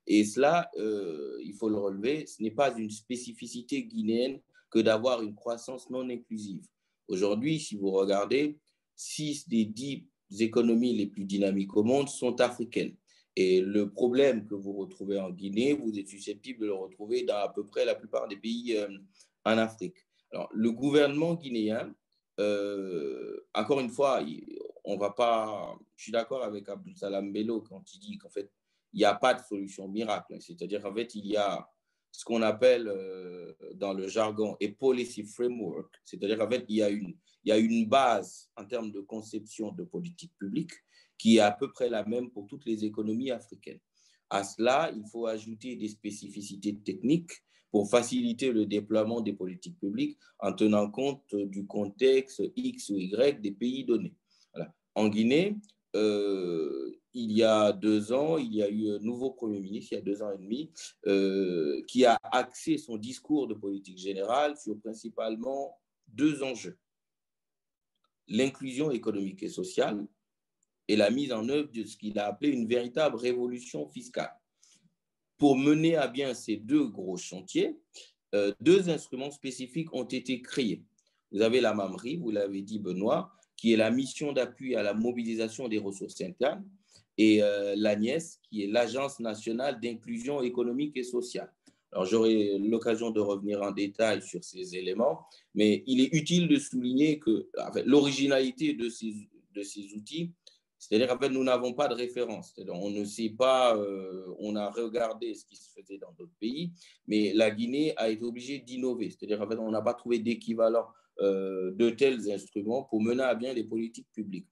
Et cela, il faut le relever, ce n'est pas une spécificité guinéenne que d'avoir une croissance non inclusive. Aujourd'hui, si vous regardez, 6 des 10 économies les plus dynamiques au monde sont africaines. Et le problème que vous retrouvez en Guinée, vous êtes susceptible de le retrouver dans à peu près la plupart des pays en Afrique. Alors, le gouvernement guinéen, encore une fois, on va pas. Je suis d'accord avec Abdul Salam Bello quand il dit qu'en fait, il n'y a pas de solution miracle. C'est-à-dire qu'en fait, il y a ce qu'on appelle dans le jargon a policy framework. C'est-à-dire qu'en fait, il y a une base en termes de conception de politique publique qui est à peu près la même pour toutes les économies africaines. À cela, il faut ajouter des spécificités techniques pour faciliter le déploiement des politiques publiques en tenant compte du contexte X ou Y des pays donnés. Voilà. En Guinée, il y a 2 ans, il y a eu un nouveau Premier ministre, il y a 2 ans et demi, qui a axé son discours de politique générale sur principalement 2 enjeux. L'inclusion économique et sociale et la mise en œuvre de ce qu'il a appelé une véritable révolution fiscale. Pour mener à bien ces 2 gros chantiers, 2 instruments spécifiques ont été créés. Vous avez la MAMRI, vous l'avez dit Benoît, qui est la mission d'appui à la mobilisation des ressources internes, et l'ANIES, qui est l'Agence nationale d'inclusion économique et sociale. Alors, j'aurai l'occasion de revenir en détail sur ces éléments, mais il est utile de souligner que l'originalité de ces outils, c'est-à-dire qu'en fait, nous n'avons pas de référence. On ne sait pas, on a regardé ce qui se faisait dans d'autres pays, mais la Guinée a été obligée d'innover. C'est-à-dire qu'en fait, on n'a pas trouvé d'équivalent de tels instruments pour mener à bien les politiques publiques.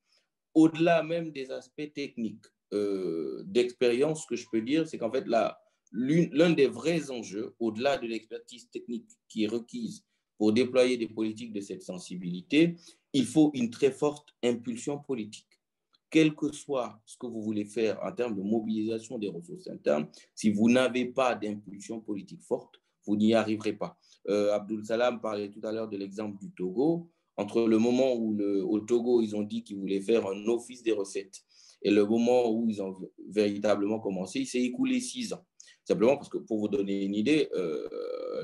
Au-delà même des aspects techniques, d'expérience, ce que je peux dire, c'est qu'en fait, l'un des vrais enjeux, au-delà de l'expertise technique qui est requise pour déployer des politiques de cette sensibilité, il faut une très forte impulsion politique. Quel que soit ce que vous voulez faire en termes de mobilisation des ressources internes, si vous n'avez pas d'impulsion politique forte, vous n'y arriverez pas. Abdul Salam parlait tout à l'heure de l'exemple du Togo. Entre le moment où au Togo, ils ont dit qu'ils voulaient faire un office des recettes et le moment où ils ont véritablement commencé, il s'est écoulé 6 ans. Simplement parce que, pour vous donner une idée,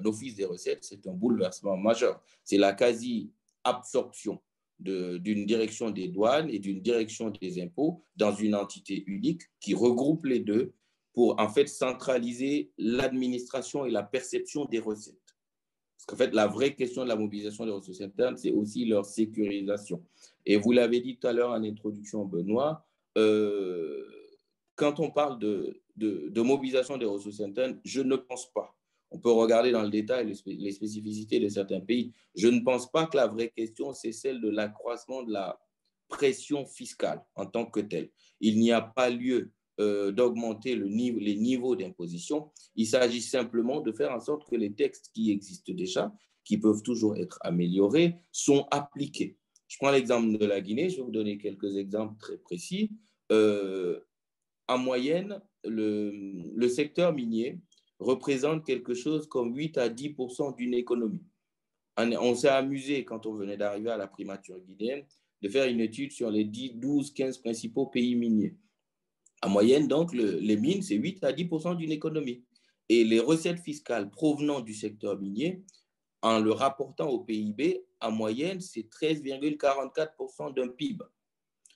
l'office des recettes, c'est un bouleversement majeur. C'est la quasi-absorption d'une direction des douanes et d'une direction des impôts dans une entité unique qui regroupe les deux pour en fait centraliser l'administration et la perception des recettes. Parce qu'en fait, la vraie question de la mobilisation des ressources internes, c'est aussi leur sécurisation. Et vous l'avez dit tout à l'heure en introduction, Benoît, quand on parle de mobilisation des ressources internes, je ne pense pas. On peut regarder dans le détail les spécificités de certains pays. Je ne pense pas que la vraie question, c'est celle de l'accroissement de la pression fiscale en tant que telle. Il n'y a pas lieu d'augmenter les niveaux d'imposition. Il s'agit simplement de faire en sorte que les textes qui existent déjà, qui peuvent toujours être améliorés, sont appliqués. Je prends l'exemple de la Guinée, je vais vous donner quelques exemples très précis. En moyenne, le secteur minier représente quelque chose comme 8 à 10% d'une économie. On s'est amusé, quand on venait d'arriver à la primature guinéenne, de faire une étude sur les 10, 12, 15 principaux pays miniers. En moyenne, donc, les mines, c'est 8 à 10% d'une économie. Et les recettes fiscales provenant du secteur minier, en le rapportant au PIB, en moyenne, c'est 13,44% d'un PIB.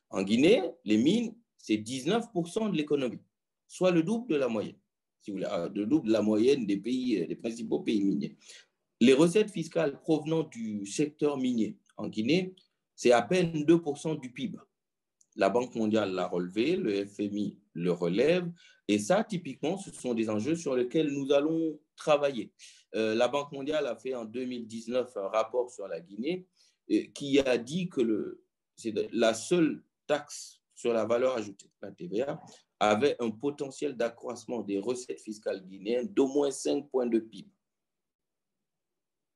En Guinée, les mines, c'est 19% de l'économie, soit le double de la moyenne, si vous voulez, le double de la moyenne des principaux pays miniers. Les recettes fiscales provenant du secteur minier en Guinée, c'est à peine 2% du PIB. La Banque mondiale l'a relevé, le FMI le relève, et ça, typiquement, ce sont des enjeux sur lesquels nous allons travailler. La Banque mondiale a fait en 2019 un rapport sur la Guinée qui a dit que c'est la seule taxe sur la valeur ajoutée, la TVA, avait un potentiel d'accroissement des recettes fiscales guinéennes d'au moins 5 points de PIB.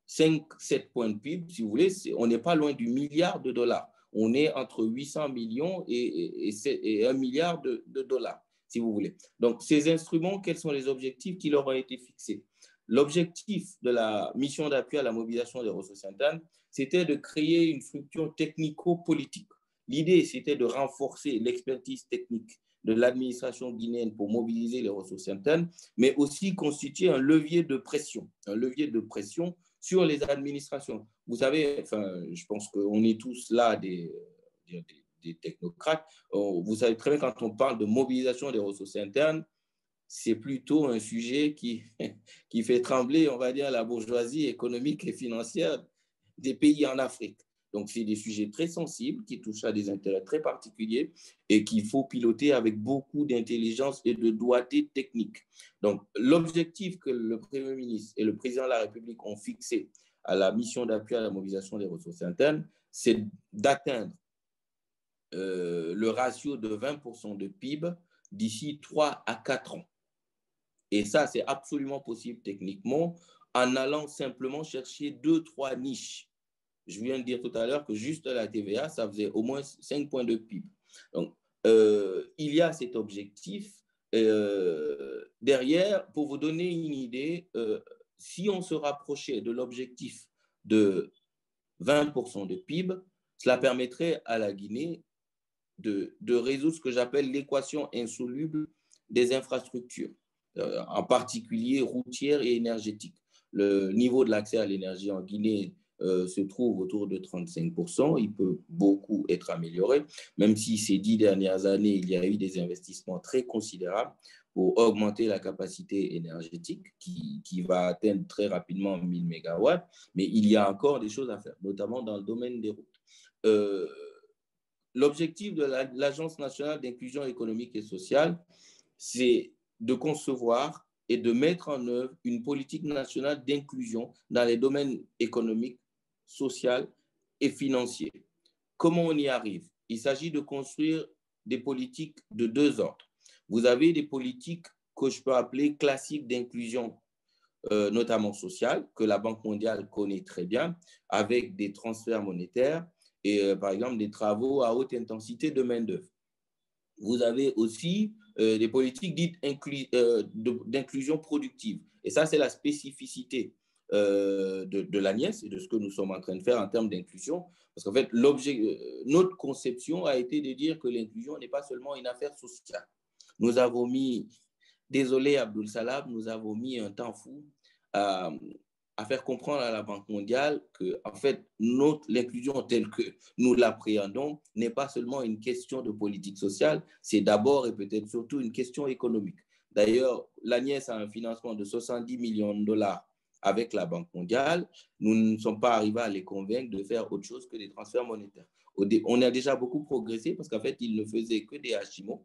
5-7 points de PIB, si vous voulez, on n'est pas loin du milliard de dollars. On est entre 800 millions et 1 milliard de dollars, si vous voulez. Donc, ces instruments, quels sont les objectifs qui leur ont été fixés? L'objectif de la mission d'appui à la mobilisation des ressources internes, c'était de créer une structure technico-politique. L'idée, c'était de renforcer l'expertise technique de l'administration guinéenne pour mobiliser les ressources internes, mais aussi constituer un levier de pression sur les administrations. Vous savez, enfin, je pense qu'on est tous là des technocrates. Vous savez très bien, quand on parle de mobilisation des ressources internes, c'est plutôt un sujet qui fait trembler, on va dire, la bourgeoisie économique et financière des pays en Afrique. Donc, c'est des sujets très sensibles qui touchent à des intérêts très particuliers et qu'il faut piloter avec beaucoup d'intelligence et de doigté technique. Donc, l'objectif que le Premier ministre et le Président de la République ont fixé à la mission d'appui à la mobilisation des ressources internes, c'est d'atteindre le ratio de 20% de PIB d'ici 3 à 4 ans. Et ça, c'est absolument possible techniquement en allant simplement chercher 2-3 niches. Je viens de dire tout à l'heure que juste la TVA, ça faisait au moins 5 points de PIB. Donc, il y a cet objectif. Derrière, pour vous donner une idée, si on se rapprochait de l'objectif de 20% de PIB, cela permettrait à la Guinée de résoudre ce que j'appelle l'équation insoluble des infrastructures, en particulier routières et énergétiques. Le niveau de l'accès à l'énergie en Guinée se trouve autour de 35%. Il peut beaucoup être amélioré, même si ces 10 dernières années, il y a eu des investissements très considérables pour augmenter la capacité énergétique qui va atteindre très rapidement 1000 MW. Mais il y a encore des choses à faire, notamment dans le domaine des routes. L'objectif de l'Agence nationale d'inclusion économique et sociale, c'est de concevoir et de mettre en œuvre une politique nationale d'inclusion dans les domaines économiques, social et financier. Comment on y arrive? Il s'agit de construire des politiques de deux ordres. Vous avez des politiques que je peux appeler classiques d'inclusion, notamment sociale, que la Banque mondiale connaît très bien, avec des transferts monétaires et, par exemple, des travaux à haute intensité de main-d'œuvre. Vous avez aussi des politiques dites d'inclusion productive. Et ça, c'est la spécificité de l'ANIES et de ce que nous sommes en train de faire en termes d'inclusion. Parce qu'en fait, notre conception a été de dire que l'inclusion n'est pas seulement une affaire sociale. Nous avons mis, désolé Abdul Salam, nous avons mis un temps fou à faire comprendre à la Banque mondiale que, en fait, l'inclusion telle que nous l'appréhendons n'est pas seulement une question de politique sociale, c'est d'abord et peut-être surtout une question économique. D'ailleurs, l'ANIES a un financement de 70 millions de dollars avec la Banque mondiale. Nous ne sommes pas arrivés à les convaincre de faire autre chose que des transferts monétaires. On a déjà beaucoup progressé parce qu'en fait, ils ne faisaient que des HMO.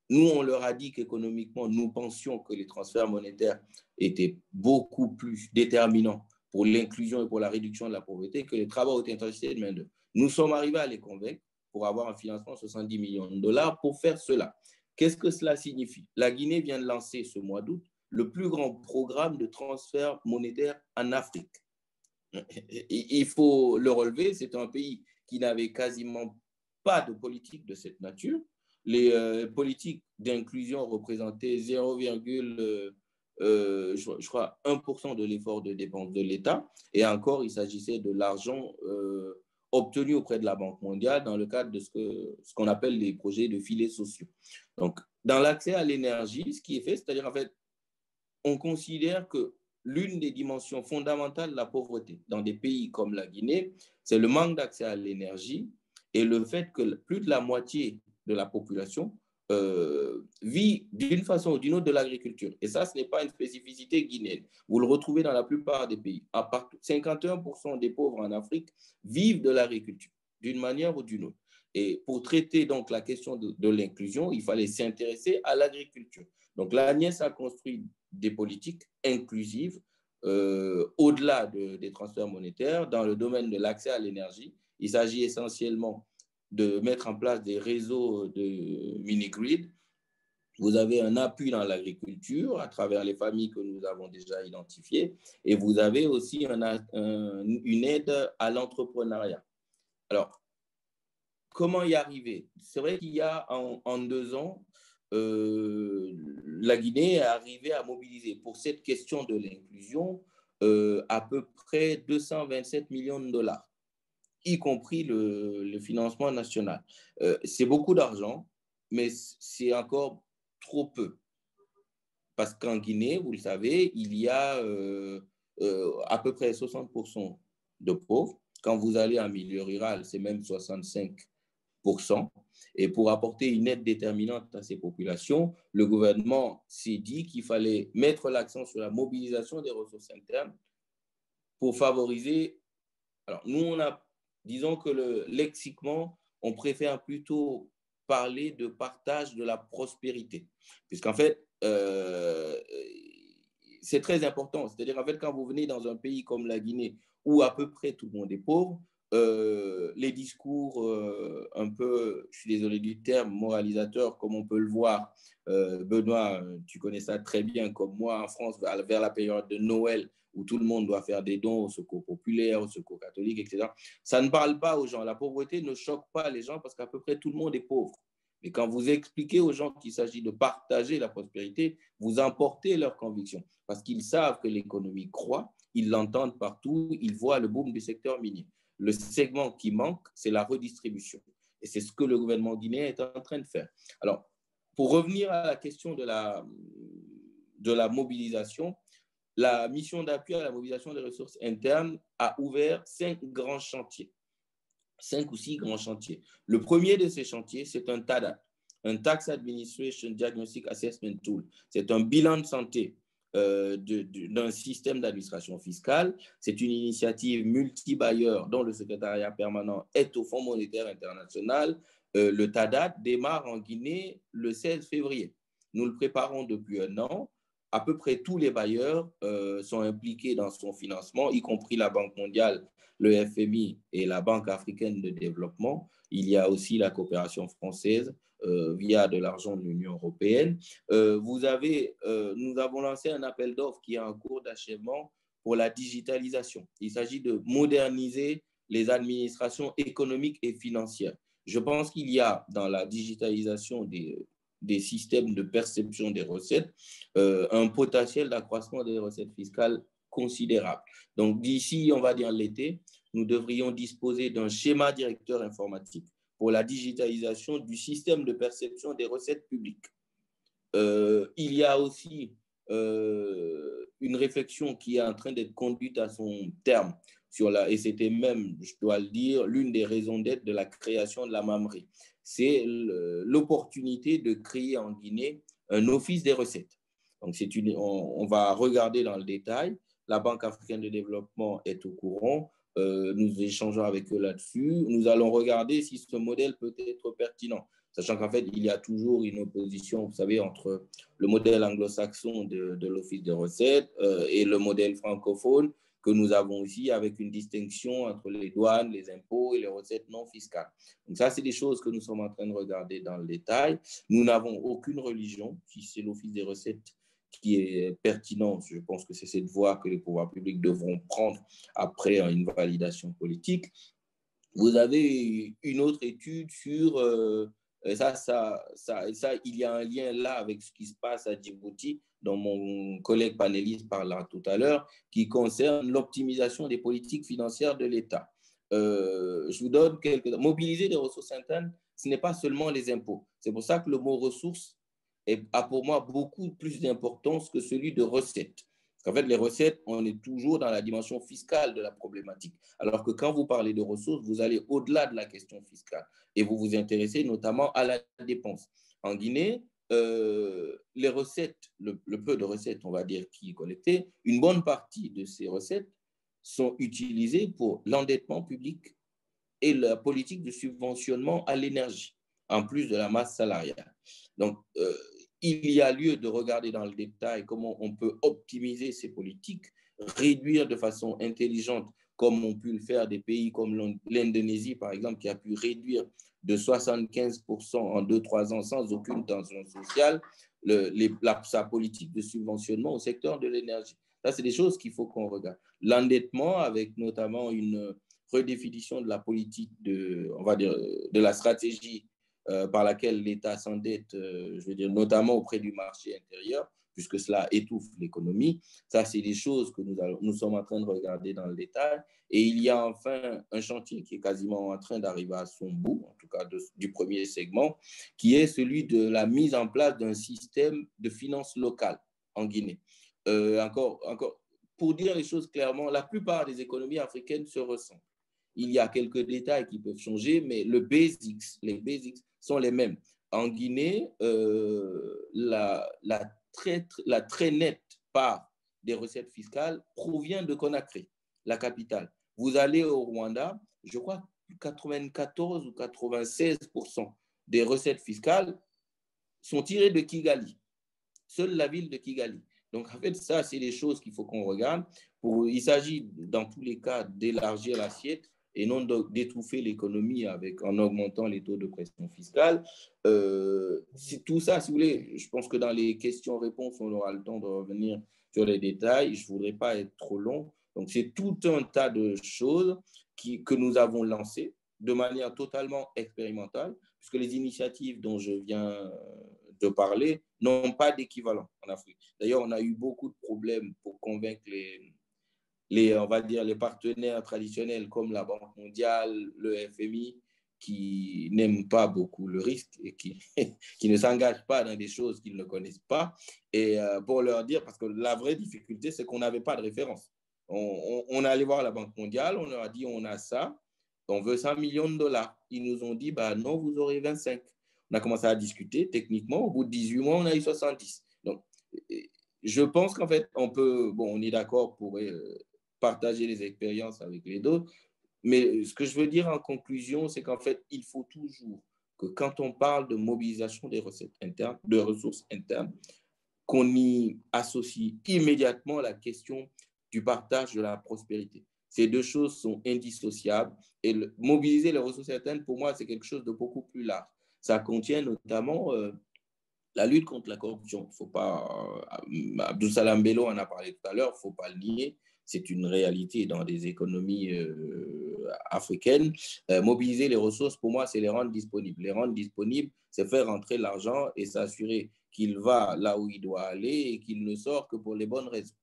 Nous, on leur a dit qu'économiquement, nous pensions que les transferts monétaires étaient beaucoup plus déterminants pour l'inclusion et pour la réduction de la pauvreté que les travaux à haute intensité de main-d'œuvre. Nous sommes arrivés à les convaincre pour avoir un financement de 70 millions de dollars pour faire cela. Qu'est-ce que cela signifie? La Guinée vient de lancer ce mois d'août le plus grand programme de transfert monétaire en Afrique. Il faut le relever, c'est un pays qui n'avait quasiment pas de politique de cette nature. Les politiques d'inclusion représentaient 0,1% de l'effort de dépenses de l'État. Et encore, il s'agissait de l'argent obtenu auprès de la Banque mondiale dans le cadre de ce qu'on appelle les projets de filets sociaux. Donc, dans l'accès à l'énergie, ce qui est fait, c'est-à-dire en fait, on considère que l'une des dimensions fondamentales de la pauvreté dans des pays comme la Guinée, c'est le manque d'accès à l'énergie et le fait que plus de la moitié de la population vit d'une façon ou d'une autre de l'agriculture. Et ça, ce n'est pas une spécificité guinéenne. Vous le retrouvez dans la plupart des pays. 51% des pauvres en Afrique vivent de l'agriculture, d'une manière ou d'une autre. Et pour traiter donc la question de l'inclusion, il fallait s'intéresser à l'agriculture. Donc l'ANIES a construit des politiques inclusives au-delà des transferts monétaires dans le domaine de l'accès à l'énergie. Il s'agit essentiellement de mettre en place des réseaux de mini-grids. Vous avez un appui dans l'agriculture à travers les familles que nous avons déjà identifiées et vous avez aussi une aide à l'entrepreneuriat. Alors, comment y arriver? C'est vrai qu'il y a en 2 ans, la Guinée est arrivée à mobiliser pour cette question de l'inclusion à peu près 227 millions de dollars, y compris le financement national. C'est beaucoup d'argent, mais c'est encore trop peu. Parce qu'en Guinée, vous le savez, il y a à peu près 60% de pauvres. Quand vous allez en milieu rural, c'est même 65%. Et pour apporter une aide déterminante à ces populations, le gouvernement s'est dit qu'il fallait mettre l'accent sur la mobilisation des ressources internes pour favoriser. Alors, nous, disons que lexiquement, on préfère plutôt parler de partage de la prospérité, puisqu'en fait, c'est très important. C'est-à-dire, en fait, quand vous venez dans un pays comme la Guinée, où à peu près tout le monde est pauvre, les discours un peu, je suis désolé du terme, moralisateurs, comme on peut le voir, Benoît, tu connais ça très bien comme moi en France, vers la période de Noël, où tout le monde doit faire des dons au secours populaire, au secours catholique, etc. Ça ne parle pas aux gens. La pauvreté ne choque pas les gens parce qu'à peu près tout le monde est pauvre. Mais quand vous expliquez aux gens qu'il s'agit de partager la prospérité, vous emportez leur conviction parce qu'ils savent que l'économie croît, ils l'entendent partout, ils voient le boom du secteur minier. Le segment qui manque, c'est la redistribution. Et c'est ce que le gouvernement guinéen est en train de faire. Alors, pour revenir à la question de la mobilisation, la mission d'appui à la mobilisation des ressources internes a ouvert 5 grands chantiers. 5 ou 6 grands chantiers. Le premier de ces chantiers, c'est un TADAT, un Tax Administration Diagnostic Assessment Tool. C'est un bilan de santé d'un système d'administration fiscale. C'est une initiative multi-bailleur dont le secrétariat permanent est au Fonds monétaire international. Le TADAT démarre en Guinée le 16 février. Nous le préparons depuis 1 an. À peu près tous les bailleurs sont impliqués dans son financement, y compris la Banque mondiale, le FMI et la Banque africaine de développement. Il y a aussi la coopération française via de l'argent de l'Union européenne. Nous avons lancé un appel d'offres qui est en cours d'achèvement pour la digitalisation. Il s'agit de moderniser les administrations économiques et financières. Je pense qu'il y a dans la digitalisation des systèmes de perception des recettes un potentiel d'accroissement des recettes fiscales considérable. Donc, d'ici, on va dire l'été, nous devrions disposer d'un schéma directeur informatique pour la digitalisation du système de perception des recettes publiques. Il y a aussi une réflexion qui est en train d'être conduite à son terme et c'était même, je dois le dire, l'une des raisons d'être de la création de la MAMRI. C'est l'opportunité de créer en Guinée un office des recettes. Donc, on va regarder dans le détail. La Banque africaine de développement est au courant. Nous échangeons avec eux là-dessus. Nous allons regarder si ce modèle peut être pertinent, sachant qu'en fait, il y a toujours une opposition, vous savez, entre le modèle anglo-saxon de l'Office des recettes et le modèle francophone que nous avons aussi, avec une distinction entre les douanes, les impôts et les recettes non fiscales. Donc ça, c'est des choses que nous sommes en train de regarder dans le détail. Nous n'avons aucune religion. Si c'est l'Office des recettes qui est pertinent, je pense que c'est cette voie que les pouvoirs publics devront prendre après une validation politique. Vous avez une autre étude sur il y a un lien là avec ce qui se passe à Djibouti, dont mon collègue panéliste parlera tout à l'heure, qui concerne l'optimisation des politiques financières de l'État. Je vous donne mobiliser des ressources internes, ce n'est pas seulement les impôts. C'est pour ça que le mot ressources a pour moi beaucoup plus d'importance que celui de recettes. En fait, les recettes, on est toujours dans la dimension fiscale de la problématique. Alors que quand vous parlez de ressources, vous allez au-delà de la question fiscale et vous vous intéressez notamment à la dépense. En Guinée, les recettes, le peu de recettes, on va dire, qui est collecté, une bonne partie de ces recettes sont utilisées pour l'endettement public et la politique de subventionnement à l'énergie, en plus de la masse salariale. Donc, il y a lieu de regarder dans le détail comment on peut optimiser ces politiques, réduire de façon intelligente, comme ont pu le faire des pays comme l'Indonésie, par exemple, qui a pu réduire de 75% en 2-3 ans sans aucune tension sociale sa politique de subventionnement au secteur de l'énergie. Ça, c'est des choses qu'il faut qu'on regarde. L'endettement, avec notamment une redéfinition de la politique on va dire, de la stratégie par laquelle l'État s'endette, je veux dire, notamment auprès du marché intérieur, puisque cela étouffe l'économie. Ça, c'est des choses que nous sommes en train de regarder dans le détail. Et il y a enfin un chantier qui est quasiment en train d'arriver à son bout, en tout cas du premier segment, qui est celui de la mise en place d'un système de finances locales en Guinée. Encore, pour dire les choses clairement, la plupart des économies africaines se ressemblent. Il y a quelques détails qui peuvent changer, mais les basics sont les mêmes. En Guinée, la très nette part des recettes fiscales provient de Conakry, la capitale. Vous allez au Rwanda, je crois que 94 ou 96% des recettes fiscales sont tirées de Kigali, seule la ville de Kigali. Donc, en fait, ça, c'est des choses qu'il faut qu'on regarde. Il s'agit, dans tous les cas, d'élargir l'assiette et non d'étouffer l'économie en augmentant les taux de pression fiscale. Tout ça, si vous voulez, je pense que dans les questions-réponses, on aura le temps de revenir sur les détails. Je ne voudrais pas être trop long. Donc, c'est tout un tas de choses que nous avons lancées de manière totalement expérimentale, puisque les initiatives dont je viens de parler n'ont pas d'équivalent en Afrique. D'ailleurs, on a eu beaucoup de problèmes pour convaincre on va dire, les partenaires traditionnels comme la Banque mondiale, le FMI, qui n'aiment pas beaucoup le risque et qui ne s'engagent pas dans des choses qu'ils ne connaissent pas. Et pour leur dire, parce que la vraie difficulté, c'est qu'on n'avait pas de référence. On allait voir la Banque mondiale, on leur a dit, on a ça, on veut 100 millions de dollars. Ils nous ont dit, bah non, vous aurez 25. On a commencé à discuter techniquement. Au bout de 18 mois, on a eu 70. Donc, je pense qu'en fait, on est d'accord pour partager les expériences avec les autres. Mais ce que je veux dire en conclusion, c'est qu'en fait, il faut toujours que quand on parle de mobilisation des recettes internes, de ressources internes, qu'on y associe immédiatement la question du partage de la prospérité. Ces deux choses sont indissociables et mobiliser les ressources internes, pour moi, c'est quelque chose de beaucoup plus large. ça contient notamment la lutte contre la corruption. Faut pas, Abdou Salam Bello en a parlé tout à l'heure, il ne faut pas le nier. C'est une réalité dans des économies africaines. Mobiliser les ressources, pour moi, c'est les rendre disponibles. Les rendre disponibles, c'est faire rentrer l'argent et s'assurer qu'il va là où il doit aller et qu'il ne sort que pour les bonnes raisons.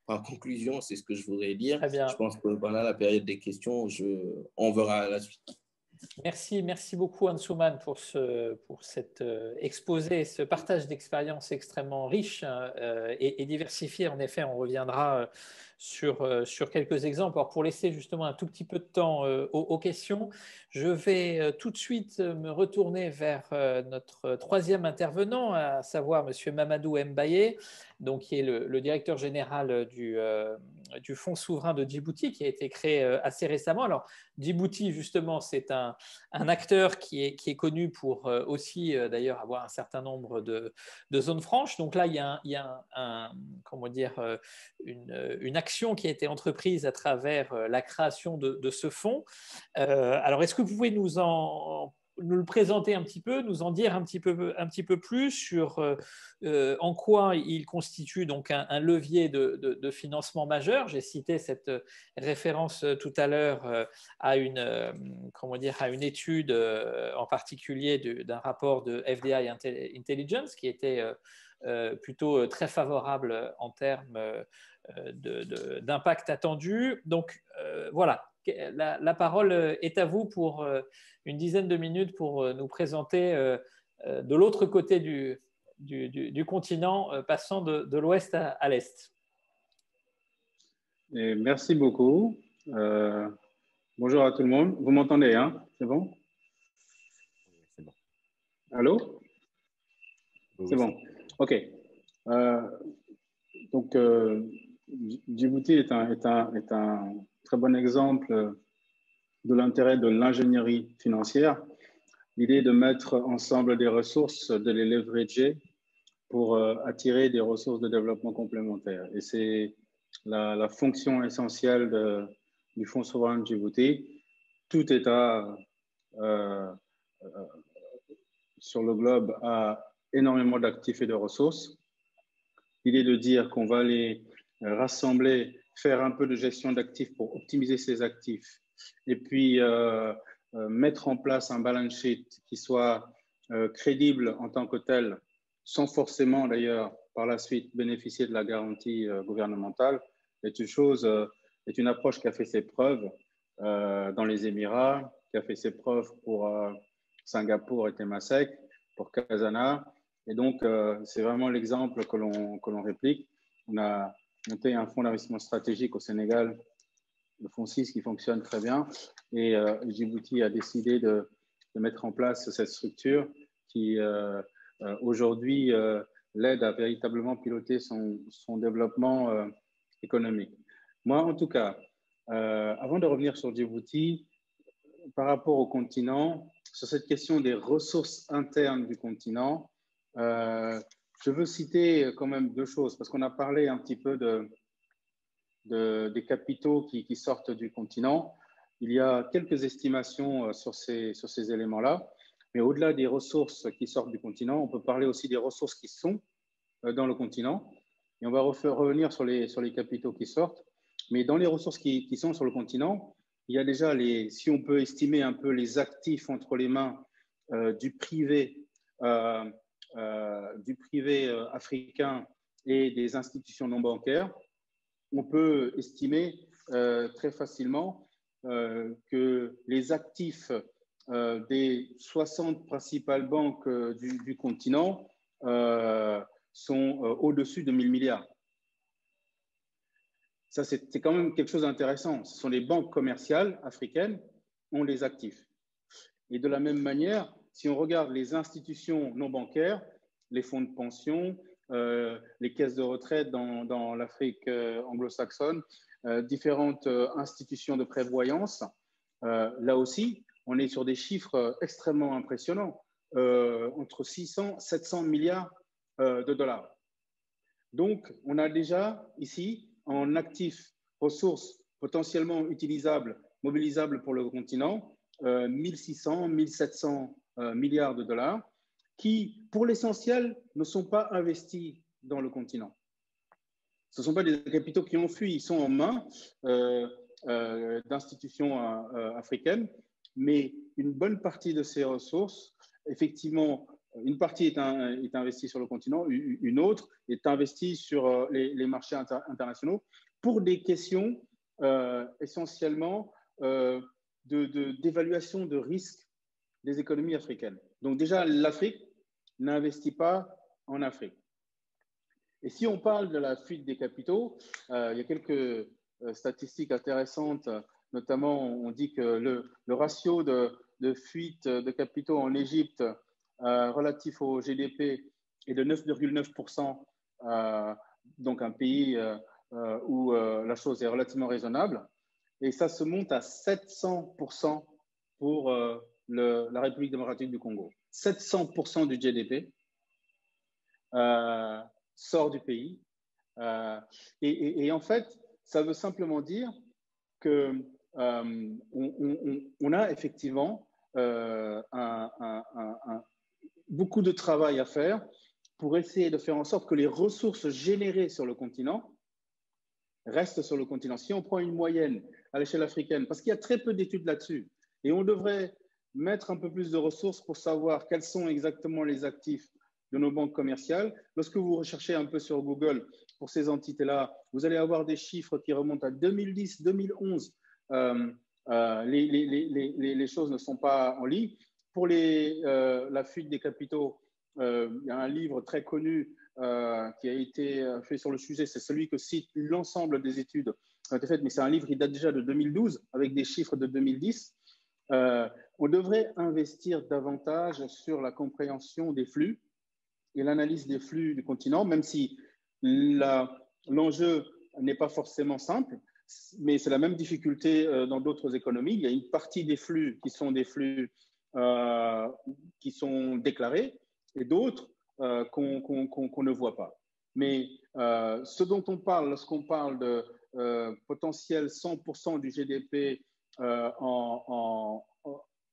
En conclusion, c'est ce que je voudrais dire. Très bien. Je pense que pendant la période des questions, on verra la suite. Merci beaucoup Ansouman pour cet exposé, ce partage d'expériences extrêmement riche et diversifié. En effet, on reviendra sur quelques exemples. Alors, pour laisser justement un tout petit peu de temps aux questions, je vais tout de suite me retourner vers notre troisième intervenant, à savoir M. Mamadou Mbaye, donc, qui est le directeur général du Fonds souverain de Djibouti, qui a été créé assez récemment. Alors, Djibouti, justement, c'est un acteur qui est connu pour aussi, d'ailleurs, avoir un certain nombre de zones franches. Donc là, il y a une action qui a été entreprise à travers la création de ce fonds. Alors, est-ce que vous pouvez nous le présenter un petit peu, nous en dire un petit peu plus sur en quoi il constitue donc un levier de financement majeur. J'ai cité cette référence tout à l'heure à une étude en particulier d'un rapport de FDI Intelligence qui était plutôt très favorable en termes d'impact attendu. Donc voilà, la parole est à vous pour une dizaine de minutes pour nous présenter de l'autre côté du continent, passant de l'ouest à l'est. Merci beaucoup. Bonjour à tout le monde. Vous m'entendez, hein? C'est bon? C'est bon. Allô? Oui, c'est bon. OK. Donc, Djibouti est un très bon exemple de l'intérêt de l'ingénierie financière. L'idée de mettre ensemble des ressources, de les leverager pour attirer des ressources de développement complémentaires. Et c'est la fonction essentielle du Fonds souverain de Djibouti. Tout État sur le globe a énormément d'actifs et de ressources. L'idée de dire qu'on va les rassembler, faire un peu de gestion d'actifs pour optimiser ces actifs et puis mettre en place un balance sheet qui soit crédible en tant que tel, sans forcément d'ailleurs par la suite bénéficier de la garantie gouvernementale, est une approche qui a fait ses preuves dans les Émirats, qui a fait ses preuves pour Singapour et Temasek, pour Kazana. Et donc, c'est vraiment l'exemple que l'on réplique. On a monté un fonds d'investissement stratégique au Sénégal, le fonds 6, qui fonctionne très bien. Et Djibouti a décidé de mettre en place cette structure qui, aujourd'hui, l'aide à véritablement piloter son développement économique. Moi, en tout cas, avant de revenir sur Djibouti, par rapport au continent, sur cette question des ressources internes du continent, je veux citer quand même deux choses, parce qu'on a parlé un petit peu des capitaux qui sortent du continent. Il y a quelques estimations sur ces éléments-là, mais au-delà des ressources qui sortent du continent, on peut parler aussi des ressources qui sont dans le continent. Et on va revenir sur les capitaux qui sortent. Mais dans les ressources qui sont sur le continent, il y a déjà, si on peut estimer un peu les actifs entre les mains du privé africain et des institutions non bancaires, on peut estimer très facilement que les actifs des 60 principales banques du continent sont au-dessus de 1000 milliards. Ça, c'est quand même quelque chose d'intéressant. Ce sont les banques commerciales africaines ont les actifs. Et de la même manière, si on regarde les institutions non bancaires, les fonds de pension, les caisses de retraite dans l'Afrique anglo-saxonne, différentes institutions de prévoyance, là aussi, on est sur des chiffres extrêmement impressionnants, entre 600 et 700 milliards de dollars. Donc, on a déjà ici, en actifs, ressources potentiellement utilisables, mobilisables pour le continent, 1600, 1700 milliards de dollars qui, pour l'essentiel, ne sont pas investis dans le continent. Ce ne sont pas des capitaux qui ont fui, ils sont en main d'institutions africaines, mais une bonne partie de ces ressources, effectivement, une partie est investie sur le continent, une autre est investie sur les marchés internationaux pour des questions essentiellement d'évaluation de risque des économies africaines. Donc déjà, l'Afrique n'investit pas en Afrique. Et si on parle de la fuite des capitaux, il y a quelques statistiques intéressantes, notamment on dit que le ratio de fuite de capitaux en Égypte relatif au GDP est de 9,9%, donc un pays où la chose est relativement raisonnable. Et ça se monte à 700% pour la République démocratique du Congo. 700% du GDP sort du pays. Et en fait, ça veut simplement dire que on a effectivement beaucoup de travail à faire pour essayer de faire en sorte que les ressources générées sur le continent restent sur le continent. Si on prend une moyenne à l'échelle africaine, parce qu'il y a très peu d'études là-dessus, et on devrait mettre un peu plus de ressources pour savoir quels sont exactement les actifs de nos banques commerciales. Lorsque vous recherchez un peu sur Google pour ces entités-là, vous allez avoir des chiffres qui remontent à 2010, 2011. Les choses ne sont pas en ligne. Pour la fuite des capitaux, il y a un livre très connu qui a été fait sur le sujet. C'est celui que cite l'ensemble des études qui ont été faites, mais c'est un livre qui date déjà de 2012 avec des chiffres de 2010. On devrait investir davantage sur la compréhension des flux et l'analyse des flux du continent, même si l'enjeu n'est pas forcément simple, mais c'est la même difficulté dans d'autres économies. Il y a une partie des flux qui sont des flux qui sont déclarés et d'autres qu'on ne voit pas. Mais ce dont on parle lorsqu'on parle de potentiel 100% du GDP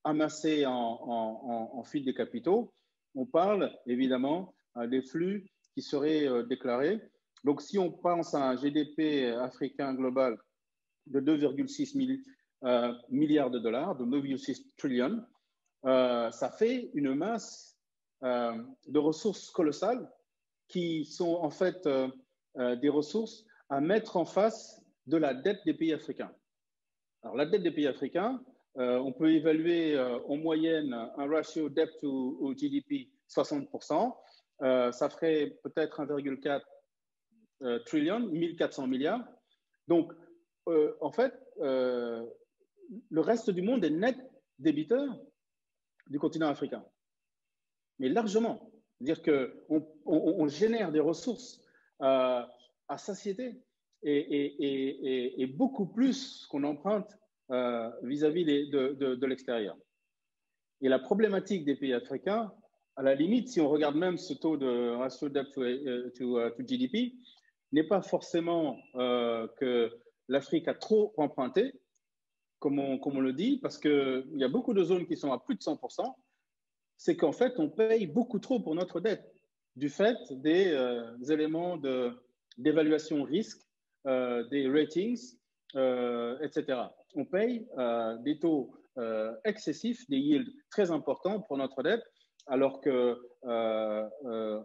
amassé en fuite des capitaux, on parle évidemment des flux qui seraient déclarés. Donc, si on pense à un GDP africain global de 2,6 milliards de dollars, de 9,6 trillions, ça fait une masse de ressources colossales qui sont en fait des ressources à mettre en face de la dette des pays africains. Alors, la dette des pays africains, on peut évaluer en moyenne un ratio debt au GDP 60%. Ça ferait peut-être 1,4 trillion, 1400 milliards. Donc, en fait, le reste du monde est net débiteur du continent africain. Mais largement. C'est-à-dire qu'on génère des ressources à satiété et beaucoup plus qu'on emprunte vis-à-vis de l'extérieur. Et la problématique des pays africains, à la limite, si on regarde même ce taux de ratio debt to GDP, n'est pas forcément que l'Afrique a trop emprunté, comme on le dit, parce qu'il y a beaucoup de zones qui sont à plus de 100%, c'est qu'en fait, on paye beaucoup trop pour notre dette, du fait des éléments d'évaluation risque, des ratings, etc. On paye des taux excessifs, des yields très importants pour notre dette, alors que,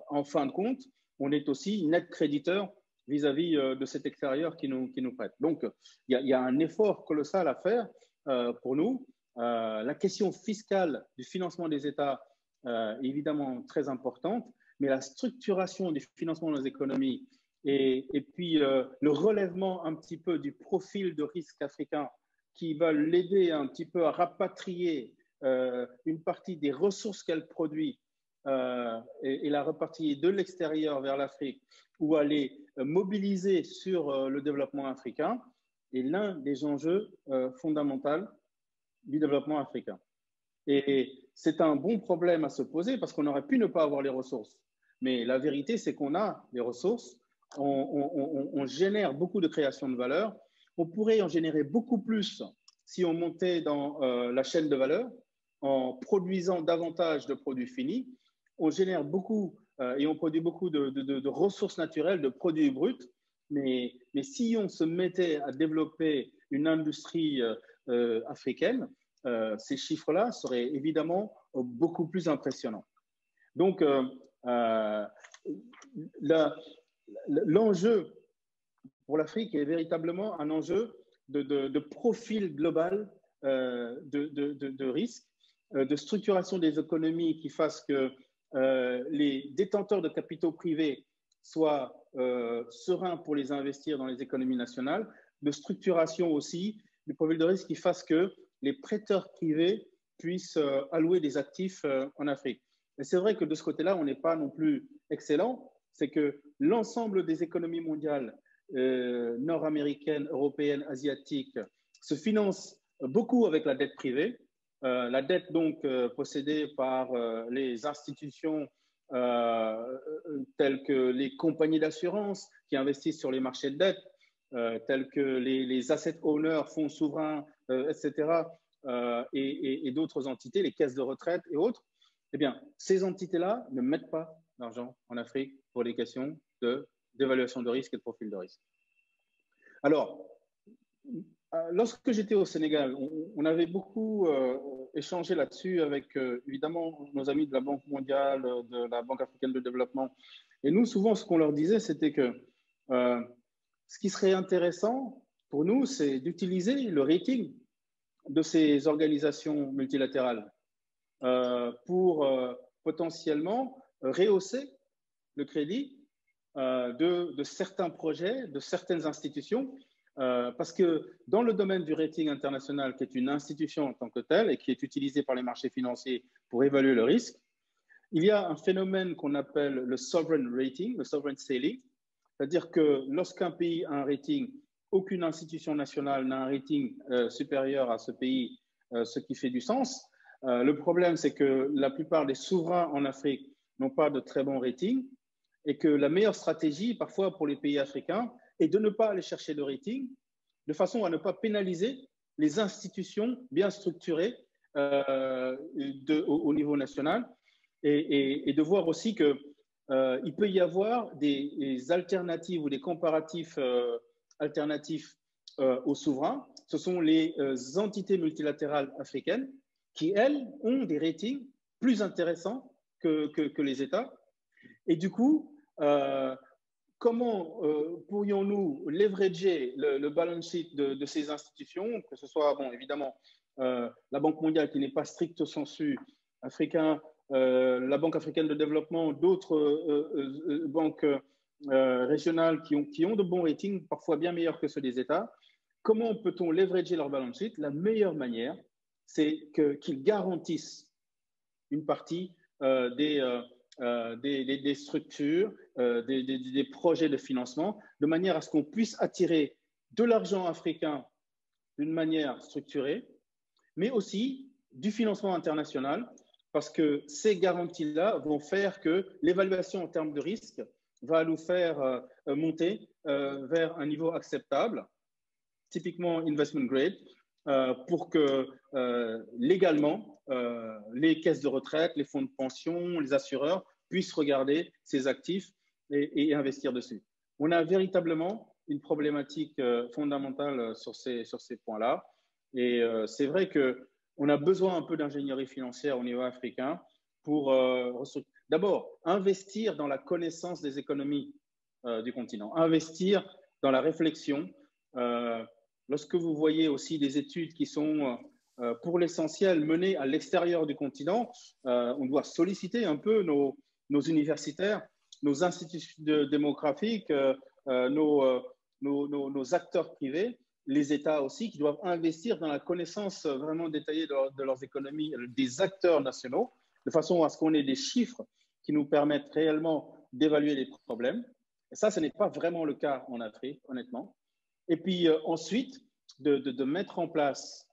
en fin de compte, on est aussi net créditeur vis-à-vis de cet extérieur qui nous prête. Donc, il y a un effort colossal à faire pour nous. La question fiscale du financement des États est évidemment très importante, mais la structuration du financement de nos économies et puis le relèvement un petit peu du profil de risque africain qui va l'aider un petit peu à rapatrier une partie des ressources qu'elle produit et la repartir de l'extérieur vers l'Afrique ou aller mobiliser sur le développement africain est l'un des enjeux fondamentaux du développement africain. Et c'est un bon problème à se poser parce qu'on aurait pu ne pas avoir les ressources. Mais la vérité, c'est qu'on a les ressources, on génère beaucoup de création de valeur, on pourrait en générer beaucoup plus si on montait dans la chaîne de valeur en produisant davantage de produits finis, on génère beaucoup et on produit beaucoup de ressources naturelles, de produits bruts. Mais si on se mettait à développer une industrie africaine, ces chiffres-là seraient évidemment beaucoup plus impressionnants. Donc, l'enjeu pour l'Afrique est véritablement un enjeu de profil global de risque, de structuration des économies qui fasse que les détenteurs de capitaux privés soient sereins pour les investir dans les économies nationales, de structuration aussi du profil de risque qui fasse que les prêteurs privés puissent allouer des actifs en Afrique. Et c'est vrai que de ce côté-là, on n'est pas non plus excellent. C'est que l'ensemble des économies mondiales, nord-américaines, européennes, asiatiques, se financent beaucoup avec la dette privée. La dette donc possédée par les institutions telles que les compagnies d'assurance qui investissent sur les marchés de dette, tels que les asset owners, fonds souverains, etc., et d'autres entités, les caisses de retraite et autres, eh bien, ces entités-là ne mettent pas d'argent en Afrique pour des questions d'évaluation de risque et de profil de risque. Alors, lorsque j'étais au Sénégal, on avait beaucoup échangé là-dessus avec, évidemment, nos amis de la Banque mondiale, de la Banque africaine de développement. Et nous, souvent, ce qu'on leur disait, c'était que ce qui serait intéressant pour nous, c'est d'utiliser le rating de ces organisations multilatérales pour potentiellement rehausser le crédit de certains projets, de certaines institutions, parce que dans le domaine du rating international, qui est une institution en tant que telle et qui est utilisée par les marchés financiers pour évaluer le risque, il y a un phénomène qu'on appelle le sovereign rating, le sovereign ceiling, c'est-à-dire que lorsqu'un pays a un rating, aucune institution nationale n'a un rating supérieur à ce pays, ce qui fait du sens. Le problème, c'est que la plupart des souverains en Afrique n'ont pas de très bons ratings et que la meilleure stratégie, parfois pour les pays africains, est de ne pas aller chercher de rating de façon à ne pas pénaliser les institutions bien structurées au niveau national et de voir aussi qu'il peut y avoir des alternatives ou des comparatifs alternatifs aux souverains. Ce sont les entités multilatérales africaines qui, elles, ont des ratings plus intéressants que les États. Et du coup, comment pourrions-nous leverager le balance sheet de ces institutions, que ce soit, bon, évidemment, la Banque mondiale qui n'est pas stricto sensu africain, la Banque africaine de développement, d'autres banques régionales qui ont de bons ratings, parfois bien meilleurs que ceux des États. Comment peut-on leverager leur balance sheet? La meilleure manière, c'est qu'ils garantissent une partie des structures, des projets de financement, de manière à ce qu'on puisse attirer de l'argent africain d'une manière structurée, mais aussi du financement international, parce que ces garanties-là vont faire que l'évaluation en termes de risque va nous faire monter vers un niveau acceptable, typiquement investment grade, pour que légalement, les caisses de retraite, les fonds de pension, les assureurs puissent regarder ces actifs et investir dessus. On a véritablement une problématique fondamentale sur ces points-là. Et c'est vrai qu'on a besoin un peu d'ingénierie financière au niveau africain pour d'abord investir dans la connaissance des économies du continent, investir dans la réflexion. Lorsque vous voyez aussi des études qui sont pour l'essentiel menées à l'extérieur du continent, on doit solliciter un peu nos universitaires, nos instituts démographiques, nos acteurs privés, les États aussi, qui doivent investir dans la connaissance vraiment détaillée de leurs économies, des acteurs nationaux, de façon à ce qu'on ait des chiffres qui nous permettent réellement d'évaluer les problèmes. Et ça, ce n'est pas vraiment le cas en Afrique, honnêtement. Et puis ensuite, de mettre en place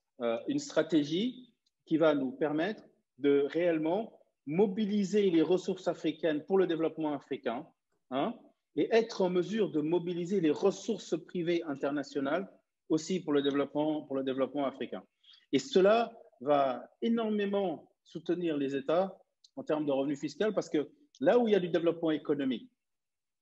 une stratégie qui va nous permettre de réellement mobiliser les ressources africaines pour le développement africain, hein, et être en mesure de mobiliser les ressources privées internationales aussi pour le développement africain. Et cela va énormément soutenir les États en termes de revenus fiscaux parce que là où il y a du développement économique,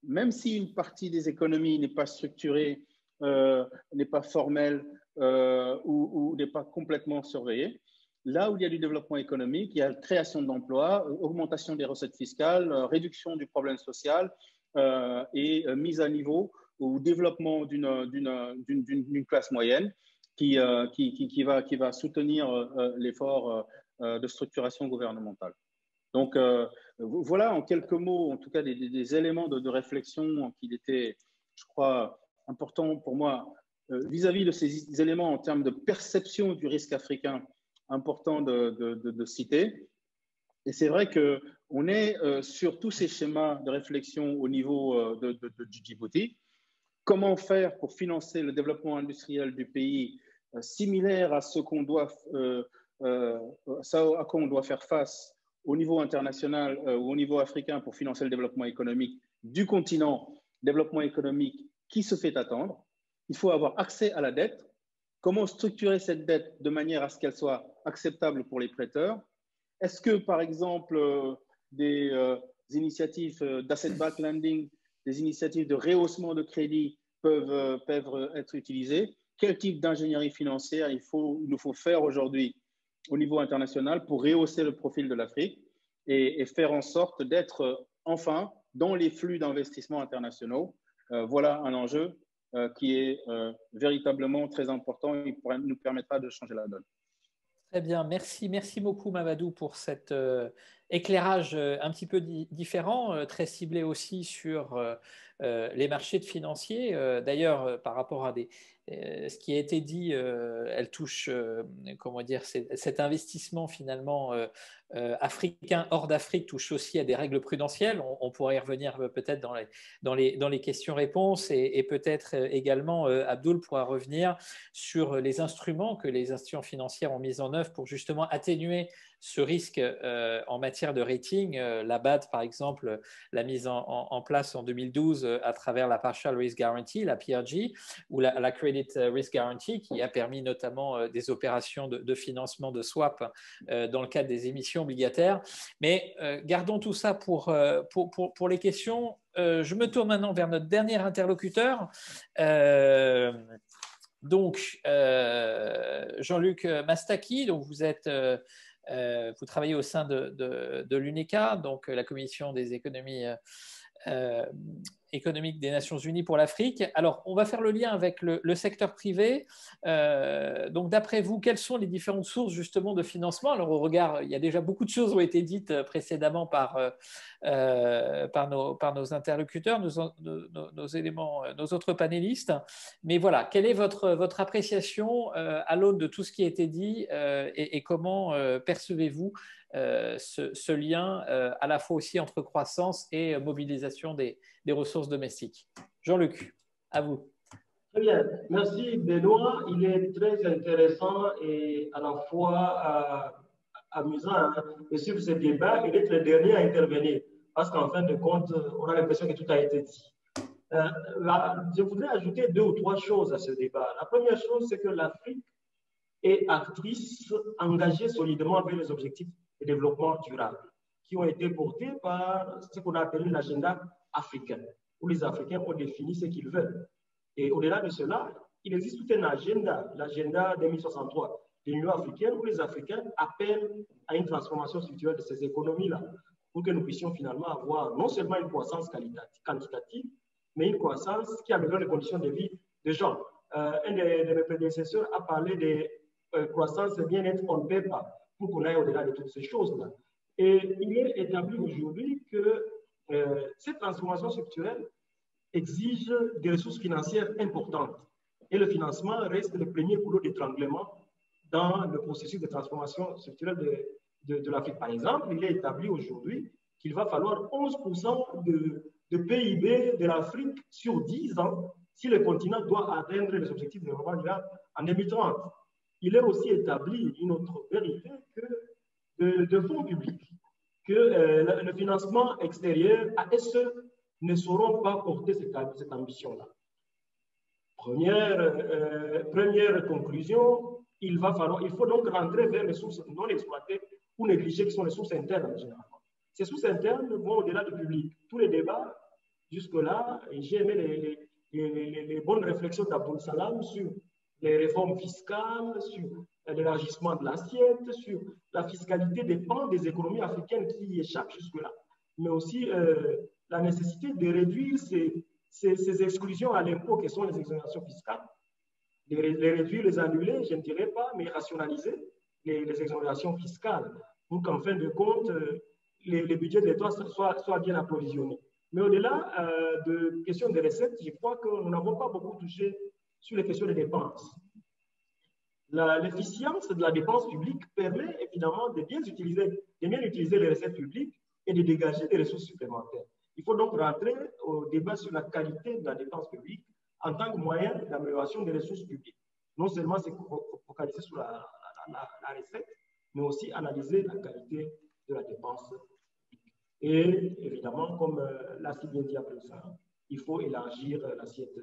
même si une partie des économies n'est pas structurée, n'est pas formelle ou n'est pas complètement surveillée, là où il y a du développement économique, il y a création d'emplois, augmentation des recettes fiscales, réduction du problème social et mise à niveau ou développement d'une classe moyenne qui va soutenir l'effort de structuration gouvernementale. Donc, voilà en quelques mots, en tout cas, des éléments de réflexion qu'il était, je crois, important pour moi vis-à-vis de ces éléments en termes de perception du risque africain, important de citer. Et c'est vrai qu'on est sur tous ces schémas de réflexion au niveau du Djibouti. Comment faire pour financer le développement industriel du pays similaire à ce qu'on doit, à quoi on doit faire face au niveau international ou au niveau africain pour financer le développement économique du continent, développement économique qui se fait attendre. Il faut avoir accès à la dette. Comment structurer cette dette de manière à ce qu'elle soit acceptable pour les prêteurs? Est-ce que, par exemple, des initiatives d'asset-backed lending, des initiatives de rehaussement de crédit peuvent être utilisées? Quel type d'ingénierie financière il nous faut faire aujourd'hui au niveau international pour rehausser le profil de l'Afrique et faire en sorte d'être enfin dans les flux d'investissement internationaux? Voilà un enjeu qui est véritablement très important et qui nous permettra de changer la donne. Très bien, merci beaucoup Mamadou pour cet éclairage un petit peu différent, très ciblé aussi sur les marchés financiers. D'ailleurs, par rapport à ce qui a été dit, elle touche, comment dire, cet investissement finalement africain hors d'Afrique touche aussi à des règles prudentielles. On pourrait y revenir peut-être dans les questions-réponses et peut-être également Abdoul pourra revenir sur les instruments que les institutions financières ont mis en œuvre pour justement atténuer ce risque en matière de rating. La BAD, par exemple, l'a mise en place en 2012 à travers la Partial Risk Guarantee, la PRG, ou la Credit Risk Guarantee, qui a permis notamment des opérations de financement de swap dans le cadre des émissions obligataires. Mais gardons tout ça pour les questions. Je me tourne maintenant vers notre dernier interlocuteur. Donc, Jean-Luc Mastaki, donc vous travaillez au sein de l'UNECA, donc la Commission des économies économiques des Nations Unies pour l'Afrique. Alors, on va faire le lien avec le secteur privé. Donc, d'après vous, quelles sont les différentes sources justement de financement? Alors, au regard, il y a déjà beaucoup de choses qui ont été dites précédemment par nos interlocuteurs, nos autres panélistes. Mais voilà, quelle est votre appréciation à l'aune de tout ce qui a été dit et comment percevez-vous ce lien à la fois aussi entre croissance et mobilisation des ressources domestiques? Jean-Luc, à vous. Très bien, merci Benoît. Il est très intéressant et à la fois amusant de suivre ce débat et d'être le dernier à intervenir parce qu'en fin de compte, on a l'impression que tout a été dit. Je voudrais ajouter 2 ou 3 choses à ce débat. La première chose, c'est que l'Afrique est actrice engagée solidement vers les objectifs de développement durable qui ont été portés par ce qu'on a appelé l'agenda africain, où les Africains ont défini ce qu'ils veulent. Et au-delà de cela, il existe tout un agenda, l'agenda 2063 de l'Union africaine, où les Africains appellent à une transformation structurelle de ces économies-là, pour que nous puissions finalement avoir non seulement une croissance quantitative, mais une croissance qui améliore les conditions de vie des gens. Un de mes prédécesseurs a parlé de croissance et bien-être on ne paie pas, pour qu'on aille au-delà de toutes ces choses-là. Et il est établi aujourd'hui que cette transformation structurelle exige des ressources financières importantes. Et le financement reste le premier goulot d'étranglement dans le processus de transformation structurelle de l'Afrique. Par exemple, il est établi aujourd'hui qu'il va falloir 11% de PIB de l'Afrique sur 10 ans si le continent doit atteindre les objectifs de développement durable en 2030. Il est aussi établi une autre vérité que de fonds publics, que le financement extérieur à eux ne sauront pas porter cette ambition-là. Première conclusion, il faut donc rentrer vers les sources non exploitées ou négligées qui sont les sources internes généralement. Ces sources internes vont au-delà du public. Tous les débats, jusque-là, j'ai aimé les bonnes réflexions d'Abdoul Salam sur les réformes fiscales, sur l'élargissement de l'assiette, sur la fiscalité des pans des économies africaines qui y échappent jusque-là, mais aussi la nécessité de réduire ces exclusions à l'impôt que sont les exonérations fiscales, les réduire, les annuler, je ne dirais pas, mais rationaliser les exonérations fiscales pour qu'en fin de compte, les budgets de l'État soient bien approvisionnés. Mais au-delà de questions de recettes, je crois que nous n'avons pas beaucoup touché sur les questions des dépenses. L'efficience de la dépense publique permet évidemment de bien utiliser les recettes publiques et de dégager des ressources supplémentaires. Il faut donc rentrer au débat sur la qualité de la dépense publique en tant que moyen d'amélioration des ressources publiques. Non seulement se focaliser sur la recette, mais aussi analyser la qualité de la dépense publique. Et évidemment, comme l'a si bien dit après ça, il faut élargir l'assiette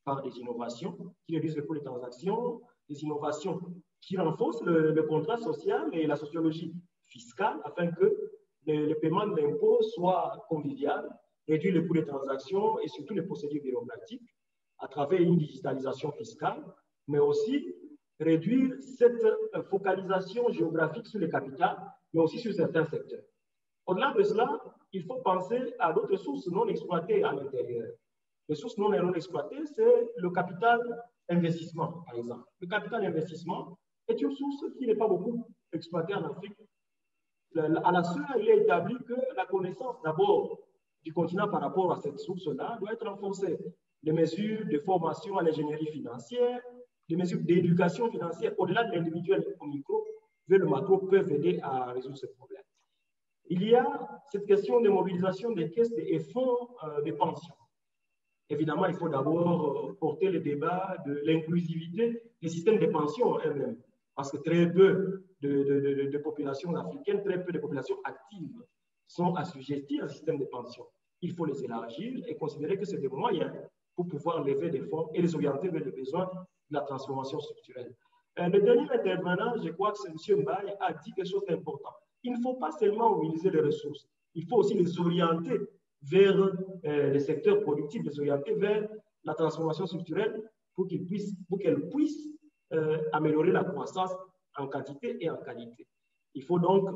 par des innovations qui réduisent le coût des transactions, des innovations qui renforcent le contrat social et la sociologie fiscale afin que le paiement de l'impôt soit convivial, réduire le coût des transactions et surtout les procédures bureaucratiques à travers une digitalisation fiscale, mais aussi réduire cette focalisation géographique sur les capitales, mais aussi sur certains secteurs. Au-delà de cela, il faut penser à d'autres sources non exploitées à l'intérieur. Les sources non exploitées, c'est le capital investissement, par exemple. Le capital investissement est une source qui n'est pas beaucoup exploitée en Afrique. À la seule, il est établi que la connaissance d'abord du continent par rapport à cette source-là doit être renforcée. Les mesures de formation à l'ingénierie financière, les mesures d'éducation financière, au-delà de l'individuel au micro, vers le macro, peuvent aider à résoudre ce problème. Il y a cette question de mobilisation des caisses et fonds de pension. Évidemment, il faut d'abord porter le débat de l'inclusivité des systèmes de pension eux-mêmes, parce que très peu de populations africaines, très peu de populations actives sont assujetties à un système de pension. Il faut les élargir et considérer que c'est des moyens pour pouvoir lever des fonds et les orienter vers les besoins de la transformation structurelle. Le dernier intervenant, je crois que c'est M. Mbaye, a dit quelque chose d'important. Il ne faut pas seulement mobiliser les ressources, il faut aussi les orienter vers les secteurs productifs, les orienter vers la transformation structurelle pour qu'elle puisse améliorer la croissance en quantité et en qualité. Il faut donc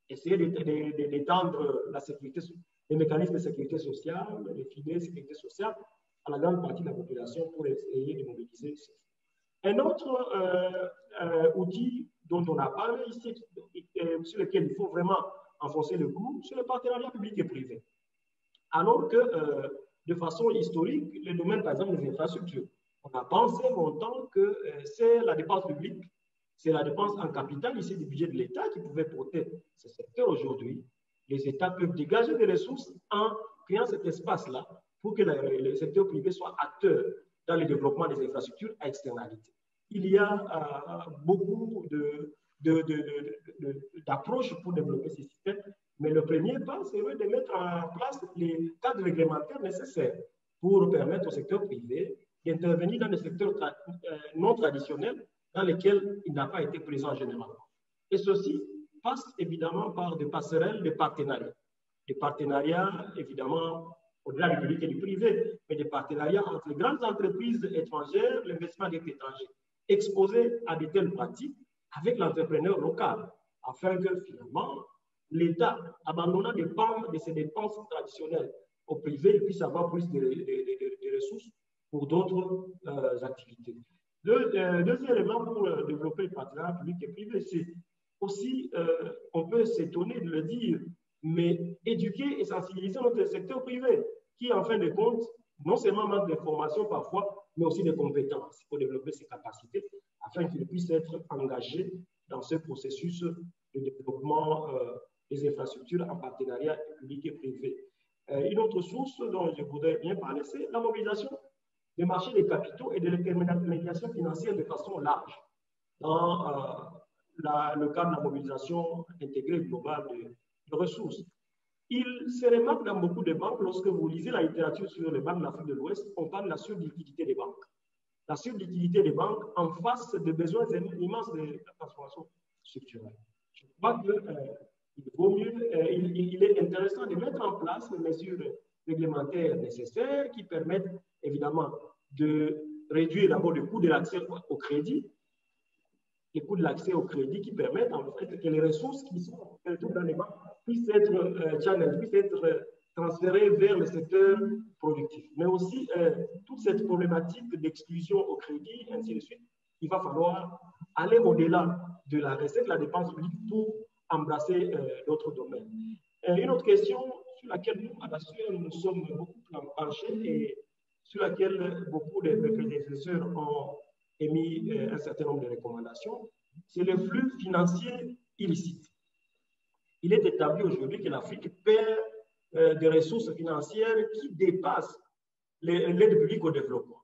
essayer d'étendre les mécanismes de sécurité sociale, les filets de sécurité sociale à la grande partie de la population pour essayer de mobiliser ces fonds. Un autre outil dont on a parlé ici, sur lequel il faut vraiment enfoncer le clou, c'est le partenariat public et privé. Alors que, de façon historique, le domaine, par exemple, des infrastructures, on a pensé longtemps que c'est la dépense publique, c'est la dépense en capital ici du budget de l'État qui pouvait porter ce secteur. Aujourd'hui, les États peuvent dégager des ressources en créant cet espace-là pour que le secteur privé soit acteur dans le développement des infrastructures à externalité. Il y a beaucoup d'approches pour développer ces systèmes, mais le premier pas, c'est de mettre en place les cadres réglementaires nécessaires pour permettre au secteur privé d'intervenir dans des secteurs non traditionnels dans lesquels il n'a pas été présent généralement. Et ceci passe évidemment par des passerelles de partenariats. Des partenariats, évidemment, au-delà du public et du privé, mais des partenariats entre les grandes entreprises étrangères, l'investissement des étrangers, exposés à de telles pratiques avec l'entrepreneur local, afin que finalement, l'État, abandonnant des pans de ses dépenses traditionnelles au privé, puisse avoir plus de ressources pour d'autres activités. Deuxième élément pour développer le partenariat public et privé, c'est aussi, on peut s'étonner de le dire, mais éduquer et sensibiliser notre secteur privé, qui, en fin de compte, non seulement manque d'informations parfois, mais aussi de compétences pour développer ses capacités, afin qu'il puisse être engagé dans ce processus de développement des infrastructures en partenariat public et privé. Une autre source dont je voudrais bien parler, c'est la mobilisation des marchés des capitaux et de l'intermédiation financière de façon large dans le cadre de la mobilisation intégrée globale de ressources. Il se remarque dans beaucoup de banques, lorsque vous lisez la littérature sur les banques de l'Afrique de l'Ouest, on parle de la surliquidité des banques. la surliquidité des banques en face de besoins immenses de transformation structurelle. Je crois qu'il vaut mieux, il est intéressant de mettre en place les mesures réglementaires nécessaires qui permettent évidemment de réduire d'abord le coût de l'accès au crédit, les coûts de l'accès au crédit qui permettent en fait que les ressources qui sont perdues dans les banques puissent être channel, puissent être transférées vers le secteur productif. Mais aussi toute cette problématique d'exclusion au crédit, ainsi de suite, il va falloir aller au-delà de la recette, de la dépense publique pour embrasser d'autres domaines. Une autre question sur laquelle nous, à la SUE, nous sommes beaucoup penchés et sur laquelle beaucoup de prédécesseurs ont émis un certain nombre de recommandations, c'est le flux financier illicite. Il est établi aujourd'hui que l'Afrique perd des ressources financières qui dépassent l'aide publique au développement.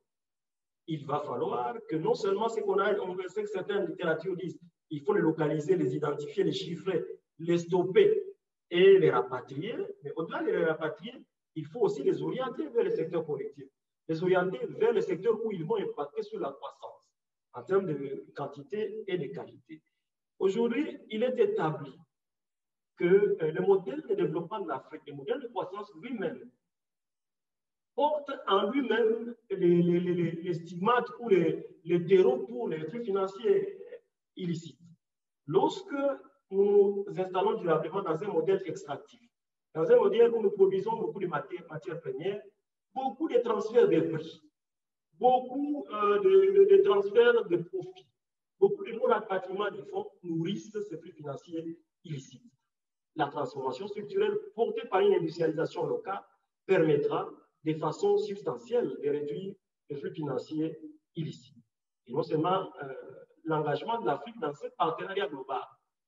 Il va falloir que non seulement ce qu'on a, on sait que certaines littératures disent il faut les localiser, les identifier, les chiffrer, les stopper et les rapatrier, mais au-delà de les rapatrier, il faut aussi les orienter vers le secteur collectif, les orienter vers le secteur où ils vont impacter sur la croissance en termes de quantité et de qualité. Aujourd'hui, il est établi que le modèle de développement de l'Afrique, le modèle de croissance lui-même, porte en lui-même les stigmates ou les terreaux pour les flux financiers illicites. Lorsque nous nous installons durablement dans un modèle extractif, dans un modèle où nous produisons beaucoup de matières premières, beaucoup de transferts de prix, beaucoup de transferts de profits, beaucoup de non-rapatriement de fonds nourrissent ces flux financiers illicites. La transformation structurelle portée par une industrialisation locale permettra de façon substantielle de réduire les flux financiers illicites. Et non seulement l'engagement de l'Afrique dans ce partenariat global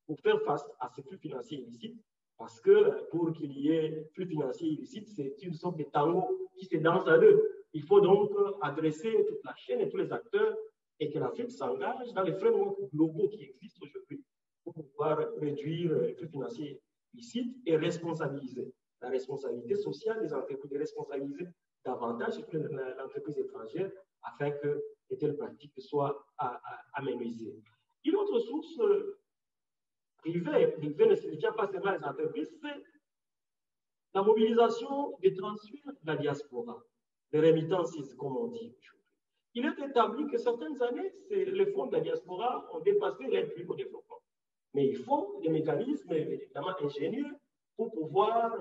pour faire face à ces flux financiers illicites, parce que pour qu'il y ait flux financiers illicites, c'est une sorte de tango qui se danse à deux. Il faut donc adresser toute la chaîne et tous les acteurs et que l'Afrique s'engage dans les frameworks globaux qui existent aujourd'hui pour pouvoir réduire les flux financiers illicites et responsabiliser la responsabilité sociale des entreprises, de responsabiliser davantage l'entreprise étrangère afin que de telles pratiques soient aménisées. Une autre source privée ne signifie pas seulement les entreprises, c'est la mobilisation des transferts de la diaspora, les remittances, comme on dit. Il est établi que certaines années, les fonds de la diaspora ont dépassé l'aide publique au développement. Mais il faut des mécanismes évidemment ingénieux pour pouvoir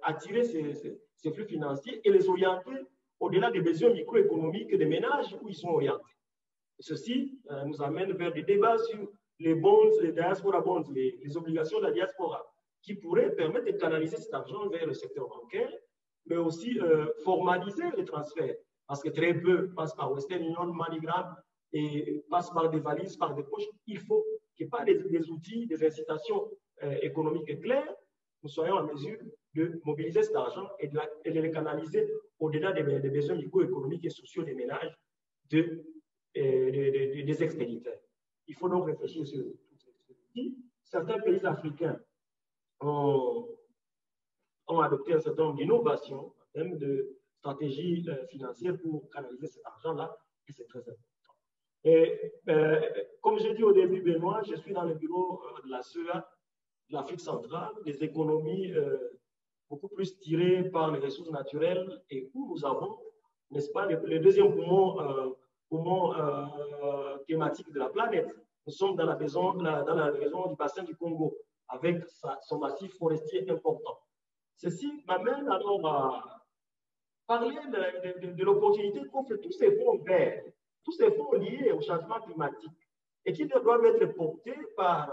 attirer ces flux financiers et les orienter au-delà des besoins microéconomiques des ménages où ils sont orientés. Et ceci nous amène vers des débats sur les bonds, les diaspora bonds, les obligations de la diaspora, qui pourraient permettre de canaliser cet argent vers le secteur bancaire, mais aussi formaliser les transferts, parce que très peu passent par Western Union, MoneyGram, et passent par des valises, par des poches. Il faut qu'il n'y ait pas des outils, des incitations économiques claires, nous soyons en mesure de mobiliser cet argent et de le canaliser au-delà des besoins microéconomiques et sociaux des ménages, des expéditeurs. Il faut donc réfléchir sur tout ceci. Certains pays africains ont adopté un certain nombre d'innovations en termes de stratégie financière pour canaliser cet argent-là, et c'est très important. Et comme j'ai dit au début, Benoît, je suis dans le bureau de la CEA, de l'Afrique centrale, des économies beaucoup plus tirées par les ressources naturelles et où nous avons, n'est-ce pas, le deuxième poumon thématique de la planète. Nous sommes dans la région du bassin du Congo avec son massif forestier important. Ceci m'amène alors à parler de l'opportunité qu'offrent tous ces fonds verts, tous ces fonds liés au changement climatique et qui doivent être portés par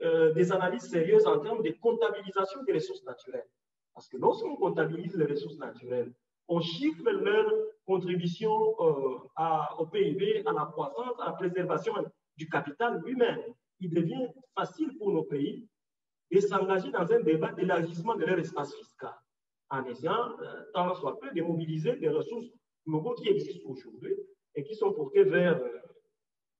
des analyses sérieuses en termes de comptabilisation des ressources naturelles. Parce que lorsqu'on comptabilise les ressources naturelles, on chiffre leur contribution au PIB, à la croissance, à la préservation du capital lui-même. Il devient facile pour nos pays de s'engager dans un débat d'élargissement de leur espace fiscal, en essayant, tant soit peu, de mobiliser des ressources globaux qui existent aujourd'hui et qui sont portées vers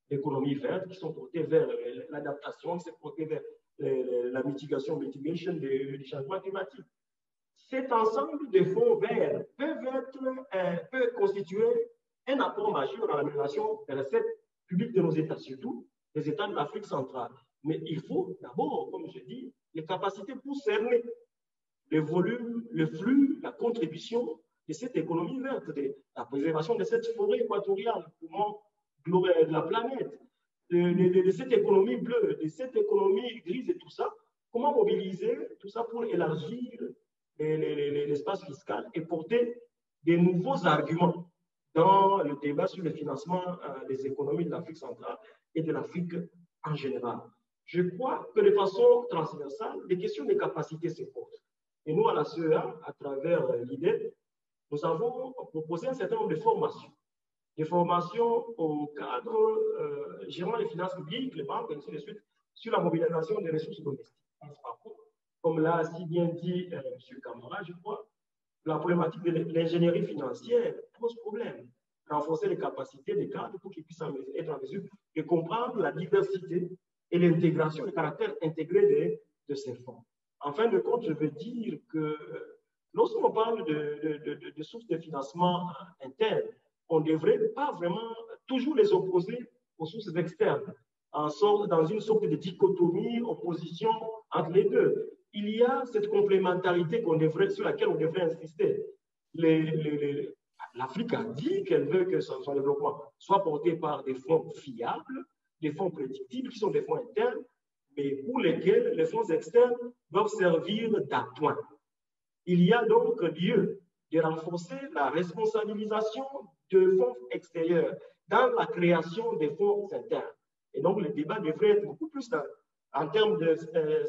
l'économie verte, qui sont portées vers l'adaptation, qui sont portées vers la mitigation du changement climatique. Cet ensemble de fonds verts peut constituer un apport majeur dans l'amélioration des recettes publiques de nos États, surtout les États de l'Afrique centrale. Mais il faut d'abord, comme je dis, les capacités pour cerner le volume, le flux, la contribution de cette économie verte, de la préservation de cette forêt équatoriale, de la planète, de cette économie bleue, de cette économie grise et tout ça. Comment mobiliser tout ça pour élargir l'espace fiscal et porter des nouveaux arguments dans le débat sur le financement des économies de l'Afrique centrale et de l'Afrique en général. Je crois que de façon transversale, les questions de capacité se posent. Et nous, à la CEA, à travers l'IDEP, nous avons proposé un certain nombre de formations. Des formations au cadre gérant les finances publiques, les banques, et ainsi de suite, sur la mobilisation des ressources domestiques. Comme l'a si bien dit M. Camara, je crois, la problématique de l'ingénierie financière pose problème. Renforcer les capacités des cadres pour qu'ils puissent être en mesure de comprendre la diversité et l'intégration, le caractère intégré de ces fonds. En fin de compte, je veux dire que lorsqu'on parle de sources de financement internes, on ne devrait pas vraiment toujours les opposer aux sources externes, dans une sorte de dichotomie, opposition entre les deux. Il y a cette complémentarité sur laquelle on devrait insister. L'Afrique a dit qu'elle veut que son développement soit porté par des fonds fiables, des fonds prédictibles, qui sont des fonds internes, mais pour lesquels les fonds externes doivent servir d'appoint. Il y a donc lieu de renforcer la responsabilisation de fonds extérieurs dans la création des fonds internes. Et donc, le débat devrait être beaucoup plus en termes de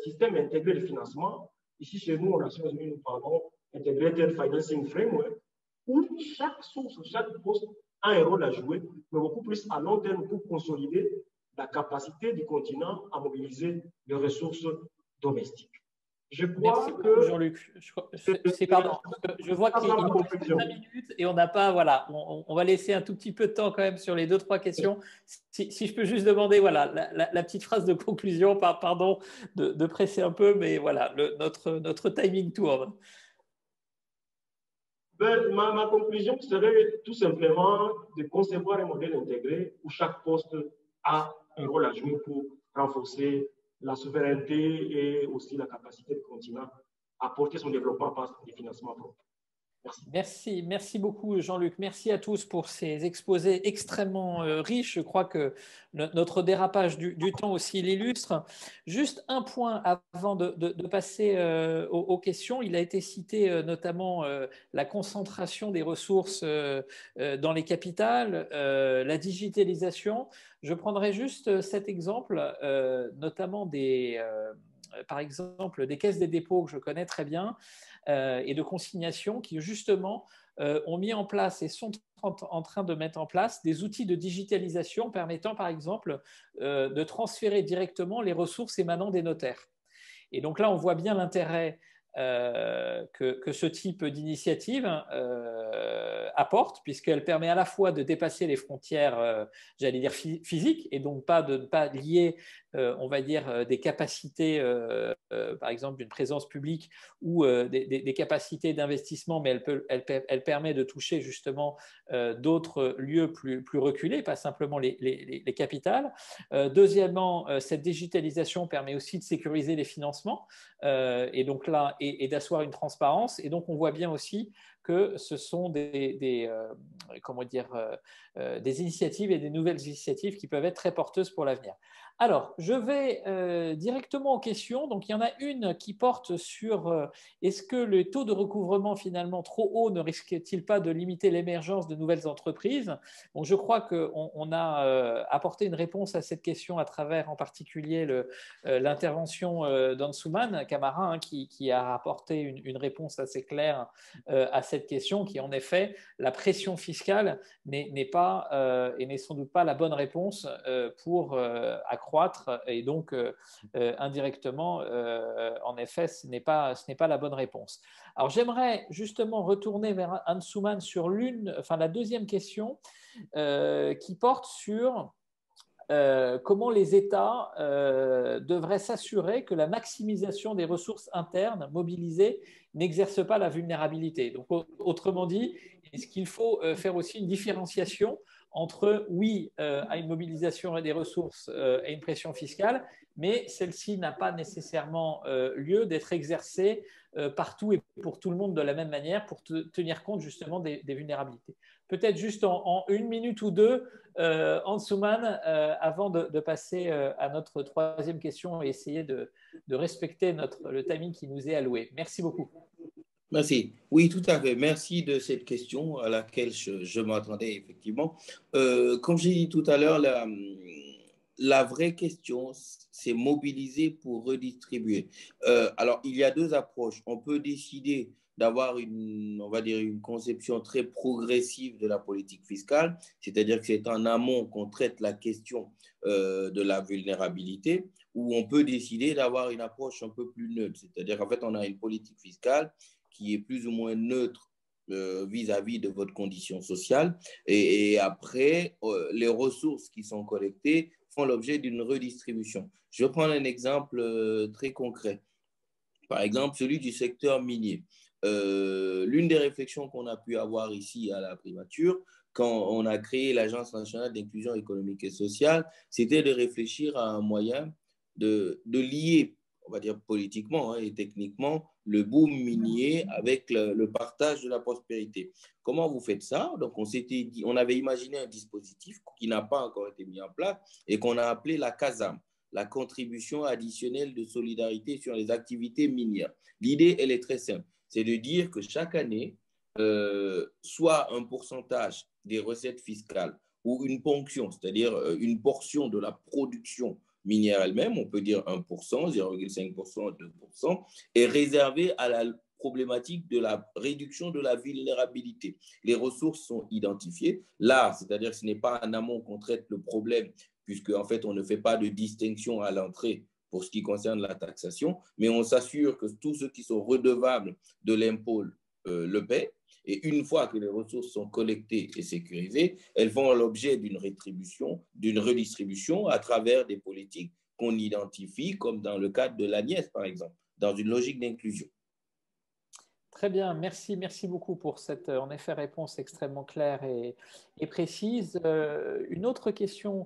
système intégré de financement. Ici, chez nous, aux Nations Unies, nous parlons Integrated Financing Framework, où chaque source, chaque poste a un rôle à jouer, mais beaucoup plus à long terme pour consolider la capacité du continent à mobiliser les ressources domestiques. Je crois que... Jean-Luc, je vois qu'il nous reste 5 minutes et on n'a pas, voilà, on va laisser un tout petit peu de temps quand même sur les 2-3 questions. Si je peux juste demander, voilà, la petite phrase de conclusion, pardon de presser un peu, mais voilà, notre timing tourne. Ma conclusion serait tout simplement de concevoir un modèle intégré où chaque poste a un rôle à jouer pour renforcer la souveraineté et aussi la capacité du continent à porter son développement par des financements propres. Merci beaucoup Jean-Luc. Merci à tous pour ces exposés extrêmement riches. Je crois que notre dérapage du temps aussi l'illustre. Juste un point avant de passer aux questions. Il a été cité notamment la concentration des ressources dans les capitales, la digitalisation. Je prendrai juste cet exemple, notamment par exemple des caisses des dépôts que je connais très bien, et de consignation qui justement ont mis en place et sont en train de mettre en place des outils de digitalisation permettant par exemple de transférer directement les ressources émanant des notaires. Et donc là, on voit bien l'intérêt que ce type d'initiative apporte, puisqu'elle permet à la fois de dépasser les frontières, j'allais dire physiques, et donc pas lier, on va dire, des capacités, par exemple, d'une présence publique ou des capacités d'investissement, mais elle permet de toucher justement d'autres lieux plus reculés, pas simplement les capitales. Deuxièmement, cette digitalisation permet aussi de sécuriser les financements, et donc là, et d'asseoir une transparence. Et donc, on voit bien aussi que ce sont des initiatives et des nouvelles initiatives qui peuvent être très porteuses pour l'avenir. Alors, je vais directement aux questions. Donc, il y en a une qui porte sur est-ce que le taux de recouvrement finalement trop haut ne risque-t-il pas de limiter l'émergence de nouvelles entreprises? Bon, je crois qu'on a apporté une réponse à cette question à travers en particulier l'intervention d'Ansuman Camara, hein, qui a apporté une réponse assez claire à cette question, qui en effet, la pression fiscale n'est pas et n'est sans doute pas la bonne réponse pour accroître, et donc indirectement, en effet, ce n'est pas la bonne réponse. Alors j'aimerais justement retourner vers Ansuman sur la deuxième question qui porte sur comment les États devraient s'assurer que la maximisation des ressources internes mobilisées n'exerce pas la vulnérabilité. Donc, autrement dit, est-ce qu'il faut faire aussi une différenciation entre, oui, à une mobilisation des ressources et une pression fiscale, mais celle-ci n'a pas nécessairement lieu d'être exercée partout et pour tout le monde de la même manière pour tenir compte justement des vulnérabilités. Peut-être juste en une minute ou deux, Ansouman, avant de passer à notre troisième question et essayer de respecter le timing qui nous est alloué. Merci beaucoup. Merci. Oui, tout à fait. Merci de cette question à laquelle je m'attendais effectivement. Comme j'ai dit tout à l'heure, la vraie question, c'est mobiliser pour redistribuer. Alors, il y a deux approches. On peut décider d'avoir on va dire, une conception très progressive de la politique fiscale, c'est-à-dire que c'est en amont qu'on traite la question de la vulnérabilité, ou on peut décider d'avoir une approche un peu plus neutre, c'est-à-dire qu'en fait, on a une politique fiscale qui est plus ou moins neutre vis-à-vis de votre condition sociale. Et après, les ressources qui sont collectées font l'objet d'une redistribution. Je vais prendre un exemple très concret. Par exemple, celui du secteur minier. L'une des réflexions qu'on a pu avoir ici à la primature, quand on a créé l'Agence nationale d'inclusion économique et sociale, c'était de réfléchir à un moyen de lier, on va dire politiquement et techniquement, le boom minier avec le partage de la prospérité. Comment vous faites ça? Donc, on avait imaginé un dispositif qui n'a pas encore été mis en place et qu'on a appelé la CASAM, la contribution additionnelle de solidarité sur les activités minières. L'idée, elle est très simple. C'est de dire que chaque année, soit un pourcentage des recettes fiscales ou une ponction, c'est-à-dire une portion de la production minière elle-même, on peut dire 1%, 0,5%, 2%, est réservé à la problématique de la réduction de la vulnérabilité. Les ressources sont identifiées. Là, c'est-à-dire que ce n'est pas en amont qu'on traite le problème, puisque en fait, on ne fait pas de distinction à l'entrée pour ce qui concerne la taxation, mais on s'assure que tous ceux qui sont redevables de l'impôt le paient. Et une fois que les ressources sont collectées et sécurisées, elles font l'objet d'une redistribution à travers des politiques qu'on identifie, comme dans le cadre de l'ANIES, par exemple, dans une logique d'inclusion. Très bien, merci beaucoup pour cette, en effet, réponse extrêmement claire et précise. Une autre question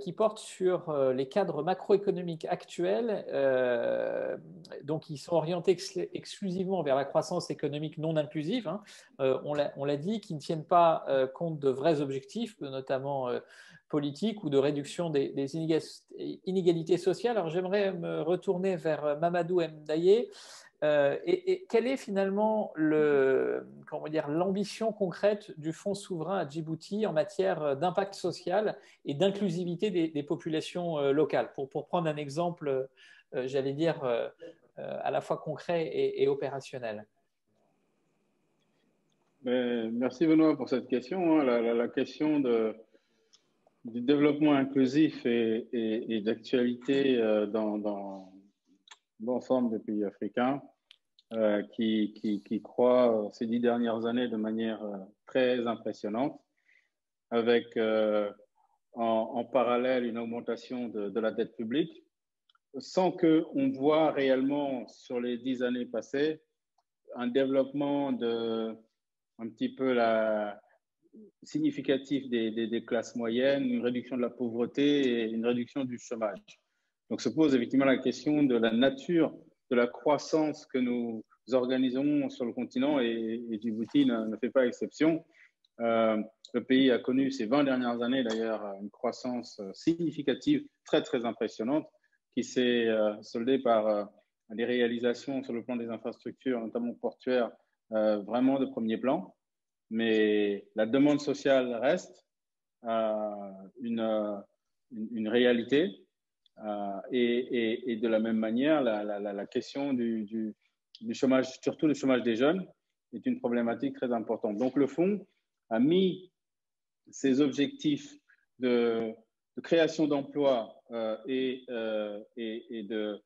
qui porte sur les cadres macroéconomiques actuels, donc ils sont orientés exclusivement vers la croissance économique non inclusive, hein. On l'a dit, qui ne tiennent pas compte de vrais objectifs, notamment politiques ou de réduction des inégalités sociales. Alors j'aimerais me retourner vers Mamadou Mdaye. Et quelle est finalement l'ambition concrète du Fonds souverain à Djibouti en matière d'impact social et d'inclusivité des populations locales? Pour prendre un exemple, j'allais dire, à la fois concret et opérationnel. Merci Benoît pour cette question. La question du développement inclusif et d'actualité dans l'ensemble des pays africains qui croît ces 10 dernières années de manière très impressionnante, avec en parallèle une augmentation de la dette publique, sans qu'on voit réellement sur les 10 années passées un développement un petit peu significatif des classes moyennes, une réduction de la pauvreté et une réduction du chômage. Donc se pose effectivement la question de la nature de la croissance que nous organisons sur le continent et Djibouti ne fait pas exception. Le pays a connu ces 20 dernières années d'ailleurs une croissance significative, très très impressionnante, qui s'est soldée par des réalisations sur le plan des infrastructures, notamment portuaires, vraiment de premier plan. Mais la demande sociale reste une réalité. Et de la même manière, la question du chômage, surtout le chômage des jeunes, est une problématique très importante. Donc le Fonds a mis ses objectifs de création d'emplois et de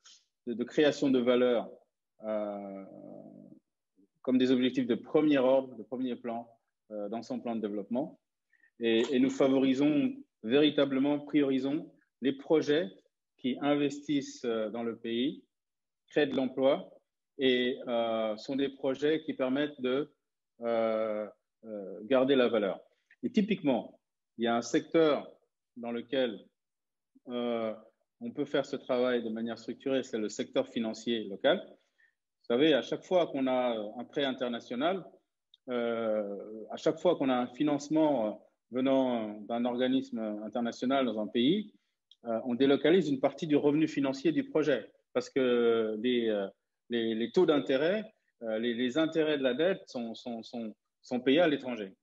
création de valeur comme des objectifs de premier ordre, de premier plan dans son plan de développement. Et nous favorisons véritablement priorisons les projets qui investissent dans le pays, créent de l'emploi et sont des projets qui permettent de garder la valeur. Et typiquement, il y a un secteur dans lequel on peut faire ce travail de manière structurée, c'est le secteur financier local. Vous savez, à chaque fois qu'on a un prêt international, à chaque fois qu'on a un financement venant d'un organisme international dans un pays, on délocalise une partie du revenu financier du projet parce que les taux d'intérêt, les intérêts de la dette sont payés à l'étranger.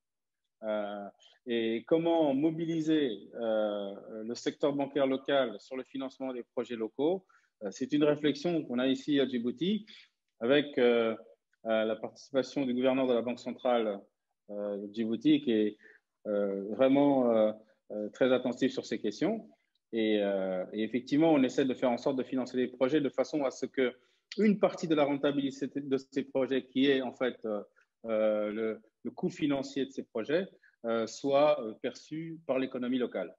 Et comment mobiliser le secteur bancaire local sur le financement des projets locaux, c'est une réflexion qu'on a ici à Djibouti avec la participation du gouverneur de la Banque centrale de Djibouti qui est vraiment très attentif sur ces questions. Et effectivement, on essaie de faire en sorte de financer les projets de façon à ce qu'une partie de la rentabilité de ces projets, qui est en fait le coût financier de ces projets, soit perçu par l'économie locale.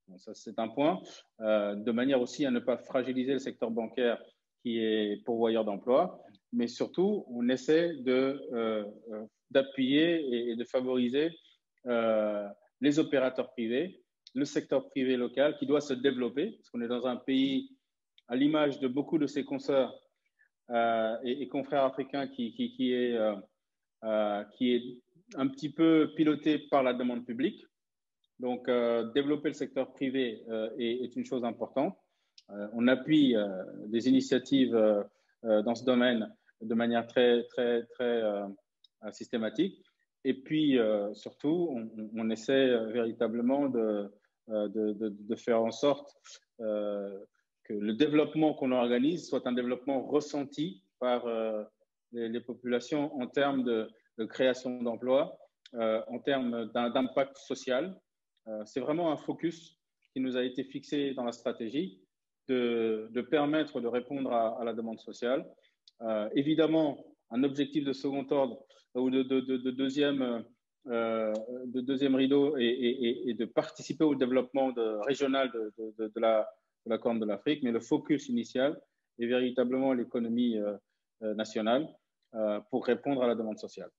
Donc ça, c'est un point, de manière aussi à ne pas fragiliser le secteur bancaire qui est pourvoyeur d'emplois, mais surtout, on essaie d'appuyer et de favoriser les opérateurs privés, le secteur privé local qui doit se développer, parce qu'on est dans un pays, à l'image de beaucoup de ses consoeurs et confrères africains, qui est un petit peu piloté par la demande publique. Donc, développer le secteur privé est une chose importante. On appuie des initiatives dans ce domaine de manière très systématique. Et puis, surtout, on essaie véritablement de faire en sorte que le développement qu'on organise soit un développement ressenti par les populations en termes de création d'emplois, en termes d'impact social. C'est vraiment un focus qui nous a été fixé dans la stratégie de permettre de répondre à la demande sociale. Évidemment, un objectif de second ordre ou de deuxième rideau et de participer au développement régional de la Corne de l'Afrique, mais le focus initial est véritablement l'économie nationale pour répondre à la demande sociale.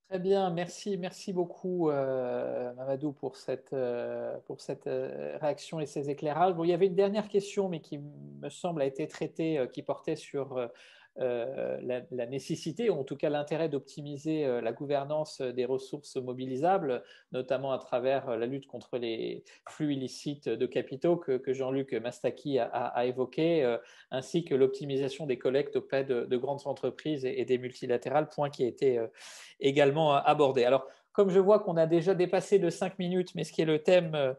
Très bien, merci beaucoup Mamadou pour cette réaction et ces éclairages. Bon, il y avait une dernière question, mais qui me semble a été traitée, qui portait sur la nécessité, ou en tout cas l'intérêt d'optimiser la gouvernance des ressources mobilisables, notamment à travers la lutte contre les flux illicites de capitaux que Jean-Luc Mastaki a évoqué, ainsi que l'optimisation des collectes auprès de grandes entreprises et des multilatérales, point qui a été également abordé. Alors, comme je vois qu'on a déjà dépassé de 5 minutes, mais ce qui est le thème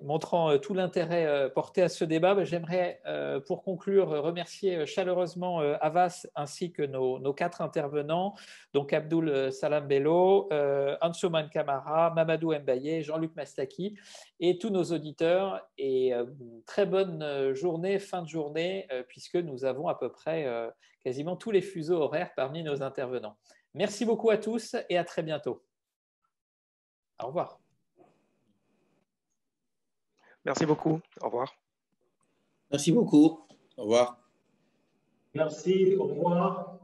montrant tout l'intérêt porté à ce débat, j'aimerais, pour conclure, remercier chaleureusement Havas ainsi que nos 4 intervenants, donc Abdul Salam Bello, Ansouman Kamara, Mamadou Mbaye, Jean-Luc Mastaki et tous nos auditeurs. Et très bonne journée, fin de journée, puisque nous avons à peu près quasiment tous les fuseaux horaires parmi nos intervenants. Merci beaucoup à tous et à très bientôt. Au revoir. Merci beaucoup. Au revoir. Merci beaucoup. Au revoir. Merci. Au revoir.